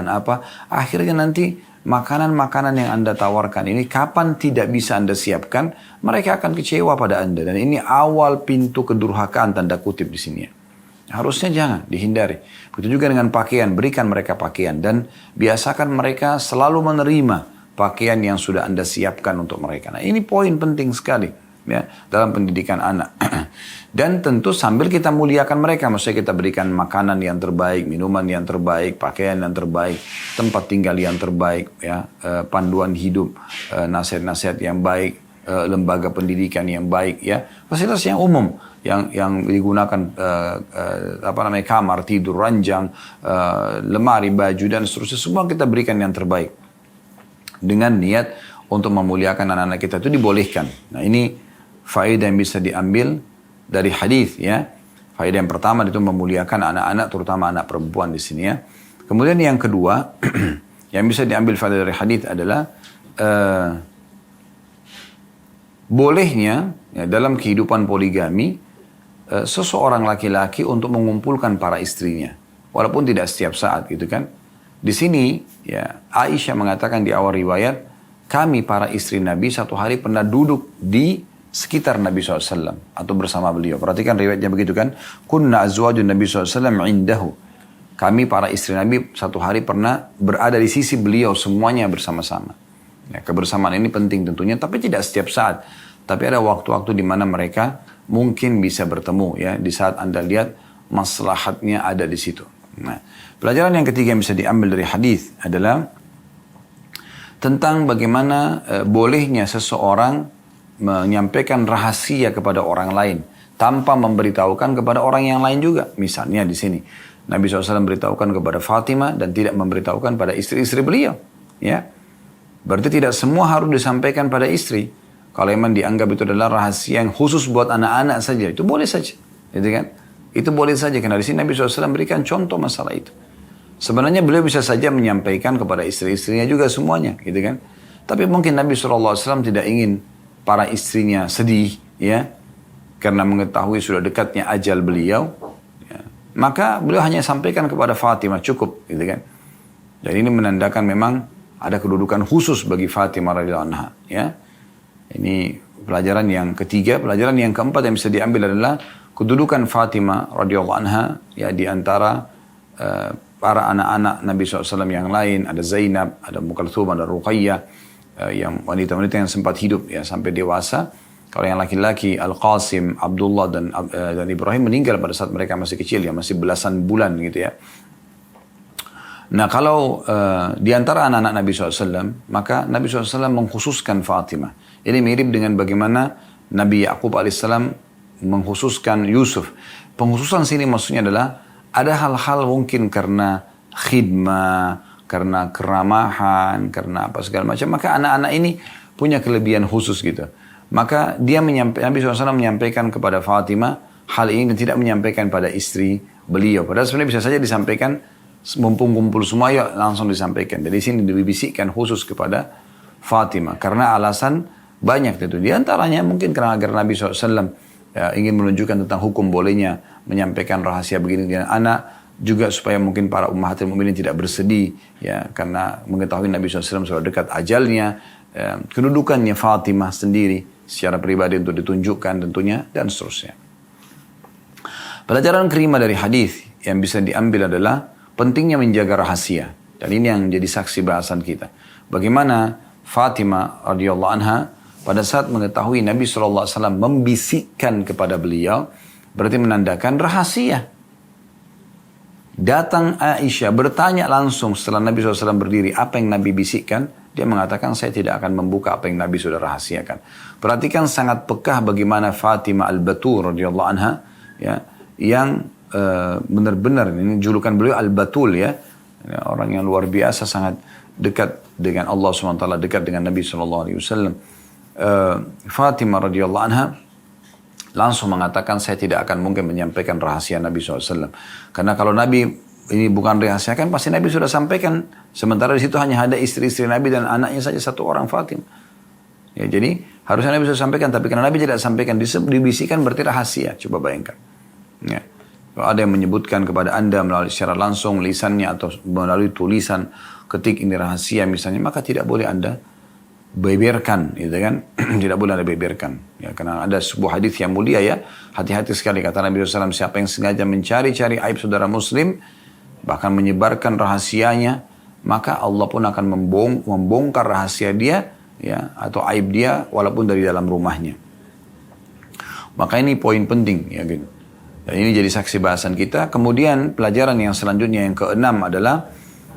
apa, akhirnya nanti makanan-makanan yang Anda tawarkan ini, kapan tidak bisa Anda siapkan, mereka akan kecewa pada Anda. Dan ini awal pintu kedurhakaan, tanda kutip di sini. Harusnya jangan, dihindari. Begitu juga dengan pakaian, berikan mereka pakaian. Dan biasakan mereka selalu menerima pakaian yang sudah Anda siapkan untuk mereka. Nah ini poin penting sekali ya dalam pendidikan anak. Dan tentu sambil kita muliakan mereka, maksudnya kita berikan makanan yang terbaik, minuman yang terbaik, pakaian yang terbaik, tempat tinggal yang terbaik, ya, panduan hidup, nasihat-nasihat yang baik, lembaga pendidikan yang baik, ya, fasilitas yang umum yang digunakan kamar tidur, ranjang, lemari, baju dan seterusnya, semua kita berikan yang terbaik dengan niat untuk memuliakan anak-anak kita. Itu dibolehkan. Nah ini faedah yang bisa diambil dari hadis ya. Faedah yang pertama itu memuliakan anak-anak, terutama anak perempuan di sini ya. Kemudian yang kedua yang bisa diambil faedah dari hadis adalah bolehnya ya, dalam kehidupan poligami seseorang laki-laki untuk mengumpulkan para istrinya, walaupun tidak setiap saat gitu kan. Di sini ya Aisyah mengatakan di awal riwayat, kami para istri Nabi satu hari pernah duduk di sekitar Nabi SAW atau bersama beliau. Perhatikan riwayatnya begitu kan. Kunna azwajun Nabi SAW indahu. Kami para istri Nabi satu hari pernah berada di sisi beliau semuanya bersama-sama. Ya, kebersamaan ini penting tentunya, tapi tidak setiap saat. Tapi ada waktu-waktu di mana mereka mungkin bisa bertemu ya, di saat Anda lihat maslahatnya ada di situ. Nah, pelajaran yang ketiga yang bisa diambil dari hadis adalah tentang bagaimana bolehnya seseorang menyampaikan rahasia kepada orang lain tanpa memberitahukan kepada orang yang lain juga. Misalnya di sini Nabi SAW beritahukan kepada Fatimah dan tidak memberitahukan pada istri-istri beliau. Ya, berarti tidak semua harus disampaikan pada istri. Kalau memang dianggap itu adalah rahasia yang khusus buat anak-anak saja, itu boleh saja, gitu kan? Itu boleh saja karena di sini Nabi SAW berikan contoh masalah itu. Sebenarnya beliau bisa saja menyampaikan kepada istri-istrinya juga semuanya, gitu kan? Tapi mungkin Nabi SAW tidak ingin para istrinya sedih, ya, karena mengetahui sudah dekatnya ajal beliau, ya. Maka beliau hanya sampaikan kepada Fatimah, cukup, gitu kan? Jadi ini menandakan memang ada kedudukan khusus bagi Fatimah radhiyallahu anha, ya. Ini pelajaran yang ketiga. Pelajaran yang keempat yang bisa diambil adalah kedudukan Fatimah radhiyallahu anha, ya, di antara para anak-anak Nabi SAW yang lain. Ada Zainab, ada Ummu Kalthum, ada Ruqayyah, yang wanita-wanita yang sempat hidup ya sampai dewasa. Kalau yang laki-laki Al-Qasim, Abdullah dan Ibrahim meninggal pada saat mereka masih kecil ya, masih belasan bulan gitu ya. Nah kalau di antara anak-anak Nabi SAW, maka Nabi SAW mengkhususkan Fatimah. Ini mirip dengan bagaimana Nabi Yaqub alaihissalam mengkhususkan Yusuf. Pengkhususan sini maksudnya adalah ada hal-hal mungkin karena khidmah, karena keramahan, karena apa segala macam. Maka anak-anak ini punya kelebihan khusus gitu. Maka Nabi SAW menyampaikan kepada Fatimah hal ini dan tidak menyampaikan pada istri beliau. Padahal sebenarnya bisa saja disampaikan mumpung kumpul semua, ya langsung disampaikan. Dari sini dibisikkan khusus kepada Fatimah karena alasan banyak itu. Di antaranya mungkin karena agar Nabi SAW ya, ingin menunjukkan tentang hukum bolehnya menyampaikan rahasia begini dengan anak, juga supaya mungkin para ummahatil mukminin tidak bersedih ya karena mengetahui Nabi SAW sudah dekat ajalnya, kedudukannya Fatimah sendiri secara pribadi untuk ditunjukkan tentunya dan seterusnya. Pelajaran kelima dari hadis yang bisa diambil adalah pentingnya menjaga rahasia, dan ini yang jadi saksi bahasan kita. Bagaimana Fatimah radhiyallahu anha pada saat mengetahui Nabi SAW membisikkan kepada beliau, berarti menandakan rahasia. Datang Aisyah bertanya langsung setelah Nabi SAW berdiri, apa yang Nabi bisikkan? Dia mengatakan, saya tidak akan membuka apa yang Nabi sudah rahasiakan. Perhatikan sangat pekah bagaimana Fatimah al-Batul radhiyallahu anha, ya, yang benar-benar, ini julukan beliau al-Batul ya, orang yang luar biasa, sangat dekat dengan Allah SWT, dekat dengan Nabi SAW. Fatimah radhiyallahu anha langsung mengatakan, saya tidak akan mungkin menyampaikan rahasia Nabi SAW. Karena kalau Nabi ini bukan rahasiakan, pasti Nabi sudah sampaikan. Sementara di situ hanya ada istri-istri Nabi dan anaknya saja satu orang, Fatimah. Ya, jadi harusnya Nabi sudah sampaikan, tapi karena Nabi tidak sampaikan, dibisikkan berarti rahasia. Coba bayangkan. Ya. Kalau ada yang menyebutkan kepada Anda melalui secara langsung lisannya atau melalui tulisan, ketik ini rahasia misalnya, maka tidak boleh Anda beberkan, gitu kan? Tidak boleh Anda beberkan. Ya, karena ada sebuah hadis yang mulia ya, hati-hati sekali kata Nabi SAW, siapa yang sengaja mencari-cari aib saudara muslim, bahkan menyebarkan rahasianya, maka Allah pun akan membongkar rahasia dia, ya, atau aib dia, walaupun dari dalam rumahnya. Maka ini poin penting, ya gitu. Dan ini jadi saksi bahasan kita. Kemudian pelajaran yang selanjutnya yang keenam adalah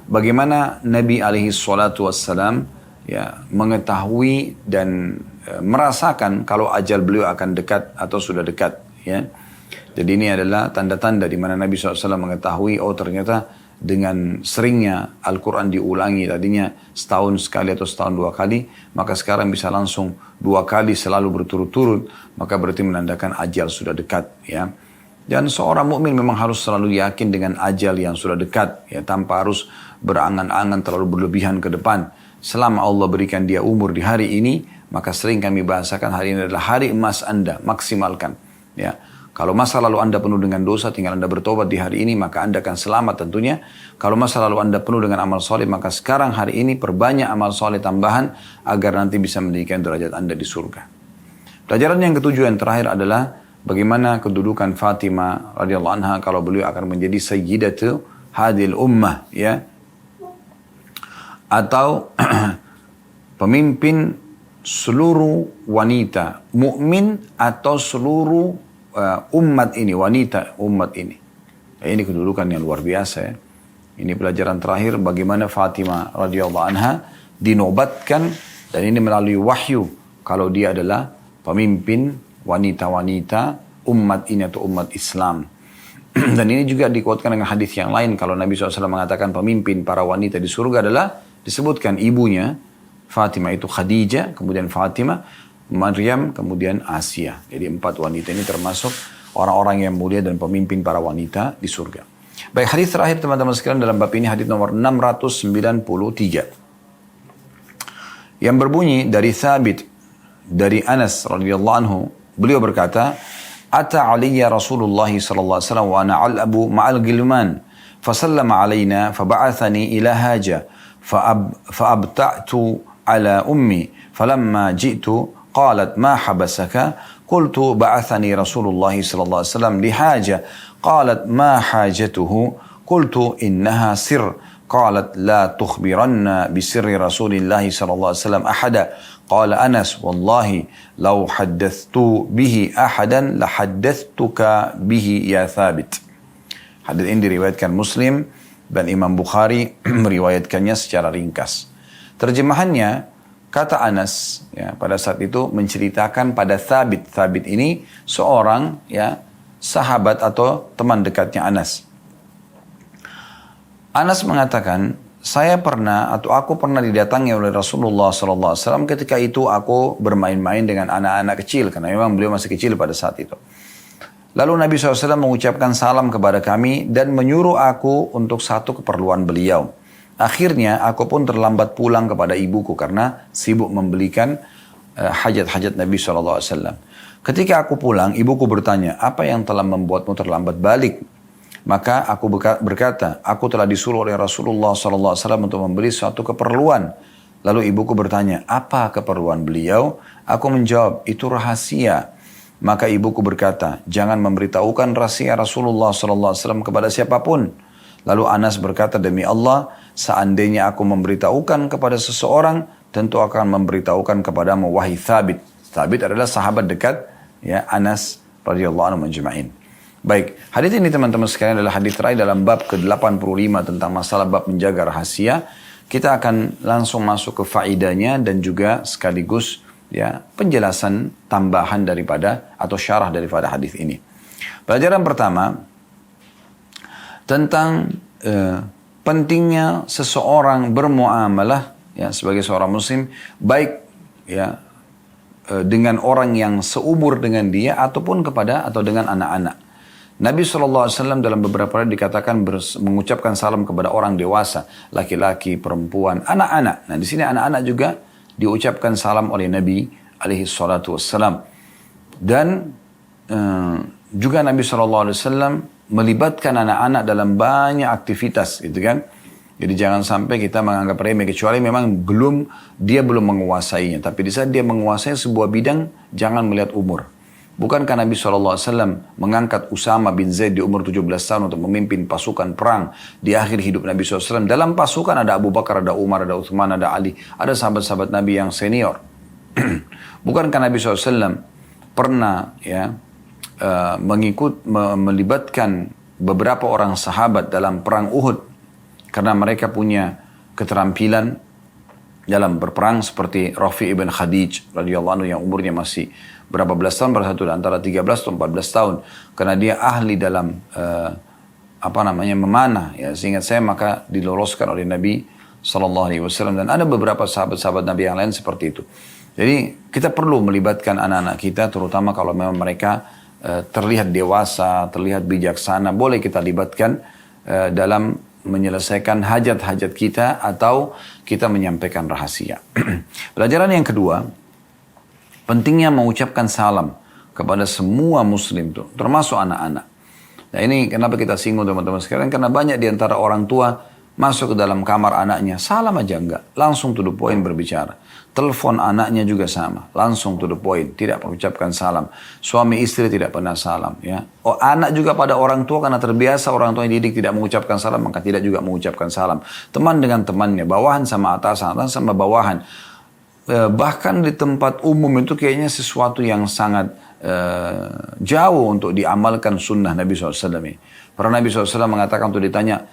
bagaimana Nabi SAW ya, mengetahui dan merasakan kalau ajal beliau akan dekat atau sudah dekat. Ya. Jadi ini adalah tanda-tanda di mana Nabi SAW mengetahui, oh ternyata dengan seringnya Al-Quran diulangi, tadinya setahun sekali atau setahun dua kali, maka sekarang bisa langsung 2 kali selalu berturut-turut, maka berarti menandakan ajal sudah dekat. Ya. Dan seorang mukmin memang harus selalu yakin dengan ajal yang sudah dekat, ya, tanpa harus berangan-angan terlalu berlebihan ke depan. Selama Allah berikan dia umur di hari ini, maka sering kami bahasakan hari ini adalah hari emas Anda, maksimalkan. Ya. Kalau masa lalu Anda penuh dengan dosa, tinggal Anda bertobat di hari ini, maka Anda akan selamat tentunya. Kalau masa lalu Anda penuh dengan amal soleh, maka sekarang hari ini perbanyak amal soleh tambahan, agar nanti bisa meninggikan derajat Anda di surga. Pelajaran yang ketujuh yang terakhir adalah bagaimana kedudukan Fatimah radhiyallahu anha kalau beliau akan menjadi sayyidatu hadil ummah, ya, atau pemimpin seluruh wanita mukmin atau seluruh umat ini, wanita umat ini. Ini kedudukan yang luar biasa ya. Ini pelajaran terakhir bagaimana Fatimah radhiyallahu anha dinobatkan, dan ini melalui wahyu kalau dia adalah pemimpin wanita-wanita umat ini atau umat Islam. Dan ini juga dikuatkan dengan hadis yang lain kalau Nabi SAW mengatakan pemimpin para wanita di surga adalah disebutkan ibunya Fatimah itu Khadijah, kemudian Fatimah, Maryam, kemudian Asia. Jadi 4 wanita ini termasuk orang-orang yang mulia dan pemimpin para wanita di surga. Baik, hadis terakhir teman-teman sekalian dalam bab ini, hadis nomor 693. Yang berbunyi dari Thabit dari Anas radhiyallahu anhu, beliau berkata, "Ata alayya Rasulullah sallallahu alaihi wasallam wa ana al'abu ma'al gilman, fasallama alaina faba'athani ila haja, fa'abta'tu ala ummi, falamma ji'tu qalat ma habasaka, qultu ba'athani Rasulullah sallallahu alaihi wasallam lihaja, qalat ma hajatuhu, qultu innaha sir, qalat la tukhbiranna bisirri Rasulillah sallallahu alaihi wasallam ahada." Qala Anas, wallahi law haddathtu bihi ahadan la haddathtuka bihi ya Thabit. Hadis ini diriwayatkan Muslim dan Imam Bukhari meriwayatkannya secara ringkas. Terjemahannya, kata Anas ya, pada saat itu menceritakan pada Thabit. Thabit ini seorang ya sahabat atau teman dekatnya Anas. Anas mengatakan, aku pernah didatangi oleh Rasulullah SAW. Ketika itu aku bermain-main dengan anak-anak kecil, karena memang beliau masih kecil pada saat itu. Lalu Nabi SAW mengucapkan salam kepada kami dan menyuruh aku untuk satu keperluan beliau. Akhirnya aku pun terlambat pulang kepada ibuku karena sibuk membelikan hajat-hajat Nabi SAW. Ketika aku pulang, ibuku bertanya, apa yang telah membuatmu terlambat balik? Maka aku berkata, aku telah disuruh oleh Rasulullah SAW untuk membeli suatu keperluan. Lalu ibuku bertanya, apa keperluan beliau? Aku menjawab, itu rahasia. Maka ibuku berkata, jangan memberitahukan rahasia Rasulullah SAW kepada siapapun. Lalu Anas berkata, demi Allah, seandainya aku memberitahukan kepada seseorang, tentu akan memberitahukan kepadamu wahai Thabit. Thabit adalah sahabat dekat ya Anas radhiyallahu anhu majma'in. Baik, hadis ini teman-teman sekalian adalah hadis terakhir dalam bab ke-85 tentang masalah bab menjaga rahasia. Kita akan langsung masuk ke faidahnya dan juga sekaligus ya penjelasan tambahan daripada atau syarah daripada hadis ini. Pelajaran pertama tentang pentingnya seseorang bermuamalah ya sebagai seorang muslim baik ya dengan orang yang seumur dengan dia ataupun kepada atau dengan anak-anak. Nabi SAW dalam beberapa kali dikatakan mengucapkan salam kepada orang dewasa, laki-laki, perempuan, anak-anak. Nah di sini anak-anak juga diucapkan salam oleh Nabi SAW. Dan juga Nabi SAW melibatkan anak-anak dalam banyak aktivitas, gitu kan? Jadi jangan sampai kita menganggap remeh kecuali memang dia belum menguasainya. Tapi di saat dia menguasai sebuah bidang, jangan melihat umur. Bukankah Nabi SAW mengangkat Usama bin Zaid di umur 17 tahun untuk memimpin pasukan perang di akhir hidup Nabi SAW. Dalam pasukan ada Abu Bakar, ada Umar, ada Uthman, ada Ali. Ada sahabat-sahabat Nabi yang senior. Bukankah Nabi SAW pernah ya melibatkan beberapa orang sahabat dalam perang Uhud. Karena mereka punya keterampilan dalam berperang seperti Rafi' ibn Khadij radhiyallahu anhu yang umurnya masih berapa belas tahun, antara 13 atau 14 tahun. Karena dia ahli dalam memanah ya. Seingat saya maka diloloskan oleh Nabi SAW. Dan ada beberapa sahabat-sahabat Nabi yang lain seperti itu. Jadi kita perlu melibatkan anak-anak kita terutama kalau memang mereka terlihat dewasa, terlihat bijaksana. Boleh kita libatkan dalam menyelesaikan hajat-hajat kita atau kita menyampaikan rahasia. Pelajaran yang kedua, pentingnya mengucapkan salam kepada semua muslim tuh, termasuk anak-anak. Nah ini kenapa kita singgung teman-teman sekalian, karena banyak di antara orang tua masuk ke dalam kamar anaknya, salam aja enggak, langsung to the point berbicara. Telepon anaknya juga sama, langsung to the point, tidak mengucapkan salam. Suami istri tidak pernah salam. Ya. Oh, anak juga pada orang tua karena terbiasa orang tua yang didik tidak mengucapkan salam, maka tidak juga mengucapkan salam. Teman dengan temannya, bawahan sama atasan, atasan sama bawahan. Bahkan di tempat umum itu kayaknya sesuatu yang sangat jauh untuk diamalkan sunnah Nabi SAW. Karena Nabi SAW mengatakan untuk ditanya,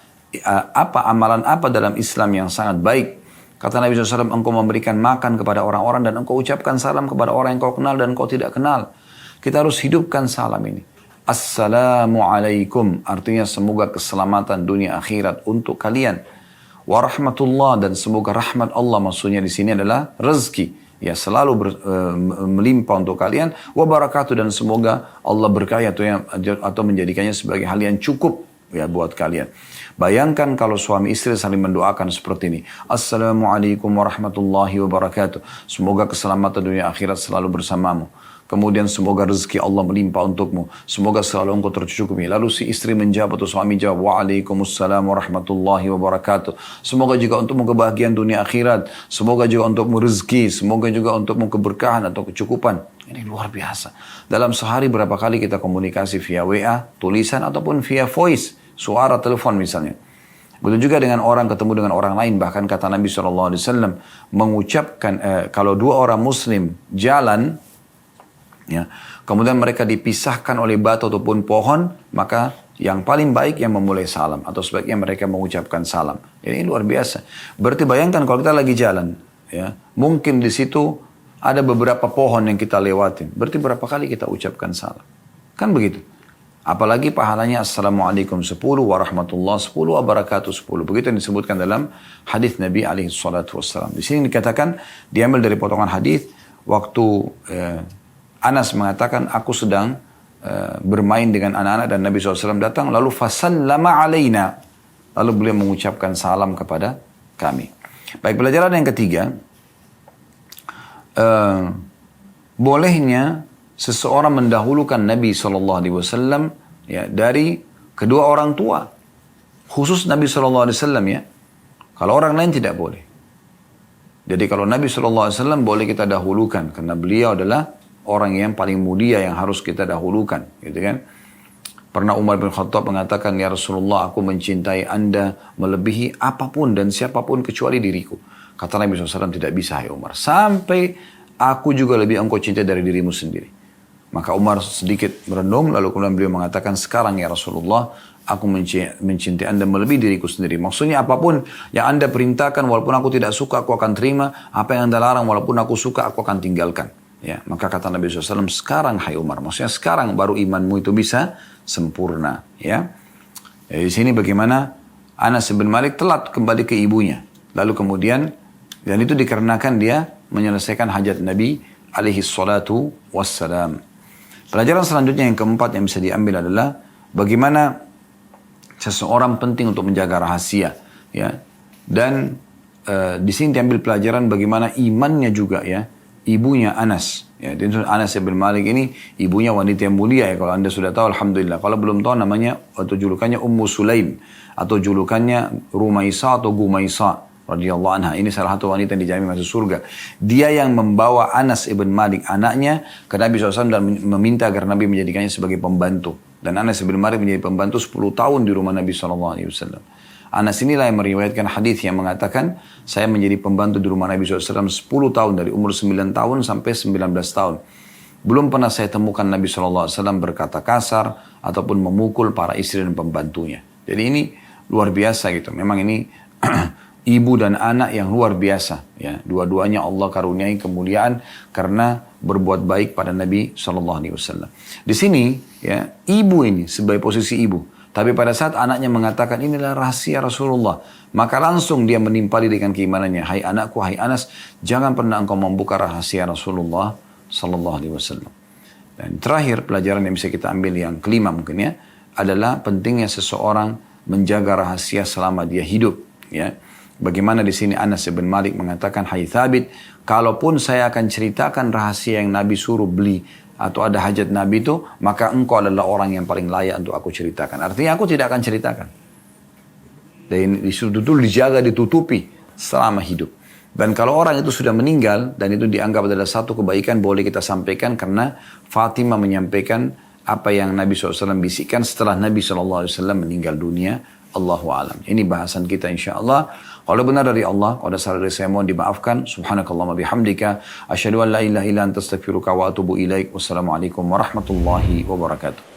amalan apa dalam Islam yang sangat baik? Kata Nabi SAW, engkau memberikan makan kepada orang-orang dan engkau ucapkan salam kepada orang yang kau kenal dan kau tidak kenal. Kita harus hidupkan salam ini. Assalamualaikum, artinya semoga keselamatan dunia akhirat untuk kalian. Warahmatullah, dan semoga rahmat Allah, maksudnya di sini adalah rezeki. Ya, selalu melimpah untuk kalian. Wabarakatuh, dan semoga Allah berkahi atau menjadikannya sebagai hal yang cukup ya buat kalian. Bayangkan kalau suami istri saling mendoakan seperti ini. Assalamualaikum warahmatullahi wabarakatuh. Semoga keselamatan dunia akhirat selalu bersamamu. Kemudian semoga rezeki Allah melimpah untukmu. Semoga selalu engkau tercukupi. Lalu si istri menjawab atau suami jawab, Waalaikumsalam warahmatullahi wabarakatuh. Semoga juga untukmu kebahagiaan dunia akhirat. Semoga juga untukmu rezeki. Semoga juga untukmu keberkahan atau kecukupan. Ini luar biasa. Dalam sehari berapa kali kita komunikasi via WA, tulisan ataupun via voice. Suara telepon misalnya. Begitu juga dengan orang ketemu dengan orang lain. Bahkan kata Nabi SAW mengucapkan kalau dua orang muslim jalan, ya, kemudian mereka dipisahkan oleh batu ataupun pohon, maka yang paling baik yang memulai salam. Atau sebaiknya mereka mengucapkan salam. Ini luar biasa. Berarti bayangkan kalau kita lagi jalan, ya, mungkin di situ ada beberapa pohon yang kita lewatin. Berarti berapa kali kita ucapkan salam. Kan begitu. Apalagi pahalanya Assalamualaikum 10, warahmatullah 10, wabarakatuh 10. Begitu yang disebutkan dalam hadis Nabi SAW. Di sini dikatakan, diambil dari potongan hadis waktu Anas mengatakan, aku sedang bermain dengan anak-anak dan Nabi SAW datang, lalu fasallama alaina. Lalu beliau mengucapkan salam kepada kami. Baik, pelajaran yang ketiga, bolehnya seseorang mendahulukan Nabi SAW ya, dari kedua orang tua. Khusus Nabi SAW ya. Kalau orang lain tidak boleh. Jadi kalau Nabi SAW boleh kita dahulukan. Karena beliau adalah orang yang paling mulia yang harus kita dahulukan. Gitu kan. Pernah Umar bin Khattab mengatakan, ya Rasulullah, aku mencintai anda melebihi apapun dan siapapun kecuali diriku. Kata Nabi SAW, tidak bisa ya Umar. Sampai aku juga lebih engkau cintai dari dirimu sendiri. Maka Umar sedikit merenung, lalu kemudian beliau mengatakan, sekarang ya Rasulullah, aku mencintai anda melebihi diriku sendiri. Maksudnya apapun yang anda perintahkan, walaupun aku tidak suka, aku akan terima. Apa yang anda larang, walaupun aku suka, aku akan tinggalkan. Ya, maka kata Nabi SAW, sekarang hai Umar. Maksudnya sekarang baru imanmu itu bisa sempurna. Ya. Di sini bagaimana Anas bin Malik telat kembali ke ibunya. Lalu kemudian, dan itu dikarenakan dia menyelesaikan hajat Nabi alaihi salatu wassalam. Pelajaran selanjutnya yang keempat yang bisa diambil adalah bagaimana seseorang penting untuk menjaga rahasia, ya. Dan di sini diambil pelajaran bagaimana imannya juga, ya. Ibunya Anas, ya. Anas bin Malik ini ibunya wanita yang mulia, ya. Kalau anda sudah tahu, alhamdulillah. Kalau belum tahu, namanya atau julukannya Ummu Sulaim atau julukannya Rumaisa atau Gumaisa radhiyallahu anha. Ini salah satu wanita yang dijamin masuk surga. Dia yang membawa Anas ibn Malik anaknya ke Nabi SAW dan meminta agar Nabi menjadikannya sebagai pembantu. Dan Anas ibn Malik menjadi pembantu 10 tahun di rumah Nabi SAW. Anas inilah yang meriwayatkan hadis yang mengatakan, saya menjadi pembantu di rumah Nabi SAW 10 tahun, dari umur 9 tahun sampai 19 tahun. Belum pernah saya temukan Nabi SAW berkata kasar ataupun memukul para istri dan pembantunya. Jadi ini luar biasa gitu. Memang ini ibu dan anak yang luar biasa, ya. Dua-duanya Allah karuniai kemuliaan karena berbuat baik pada Nabi SAW. Di sini, ya, ibu ini sebagai posisi ibu. Tapi pada saat anaknya mengatakan inilah rahasia Rasulullah, maka langsung dia menimpali dengan keimanannya. Hai anakku, hai Anas, jangan pernah engkau membuka rahasia Rasulullah SAW. Dan terakhir pelajaran yang bisa kita ambil yang kelima mungkin, ya, adalah pentingnya seseorang menjaga rahasia selama dia hidup, ya. Bagaimana di sini Anas bin Malik mengatakan, hai Thabit, kalaupun saya akan ceritakan rahasia yang Nabi suruh beli atau ada hajat Nabi itu, maka engkau adalah orang yang paling layak untuk aku ceritakan. Artinya aku tidak akan ceritakan. Dan disuruh dijaga, ditutupi selama hidup. Dan kalau orang itu sudah meninggal dan itu dianggap adalah satu kebaikan, boleh kita sampaikan karena Fatimah menyampaikan apa yang Nabi SAW bisikkan setelah Nabi SAW meninggal dunia. Allahu alam. Ini bahasan kita insyaAllah. Kalau benar dari Allah, kalau ada salah dari saya mohon dimaafkan. Subhanakallahumma bihamdika. Asyhadu an la ilaha illa anta astaghfiruka wa atubu ilaik. Wassalamualaikum warahmatullahi wabarakatuh.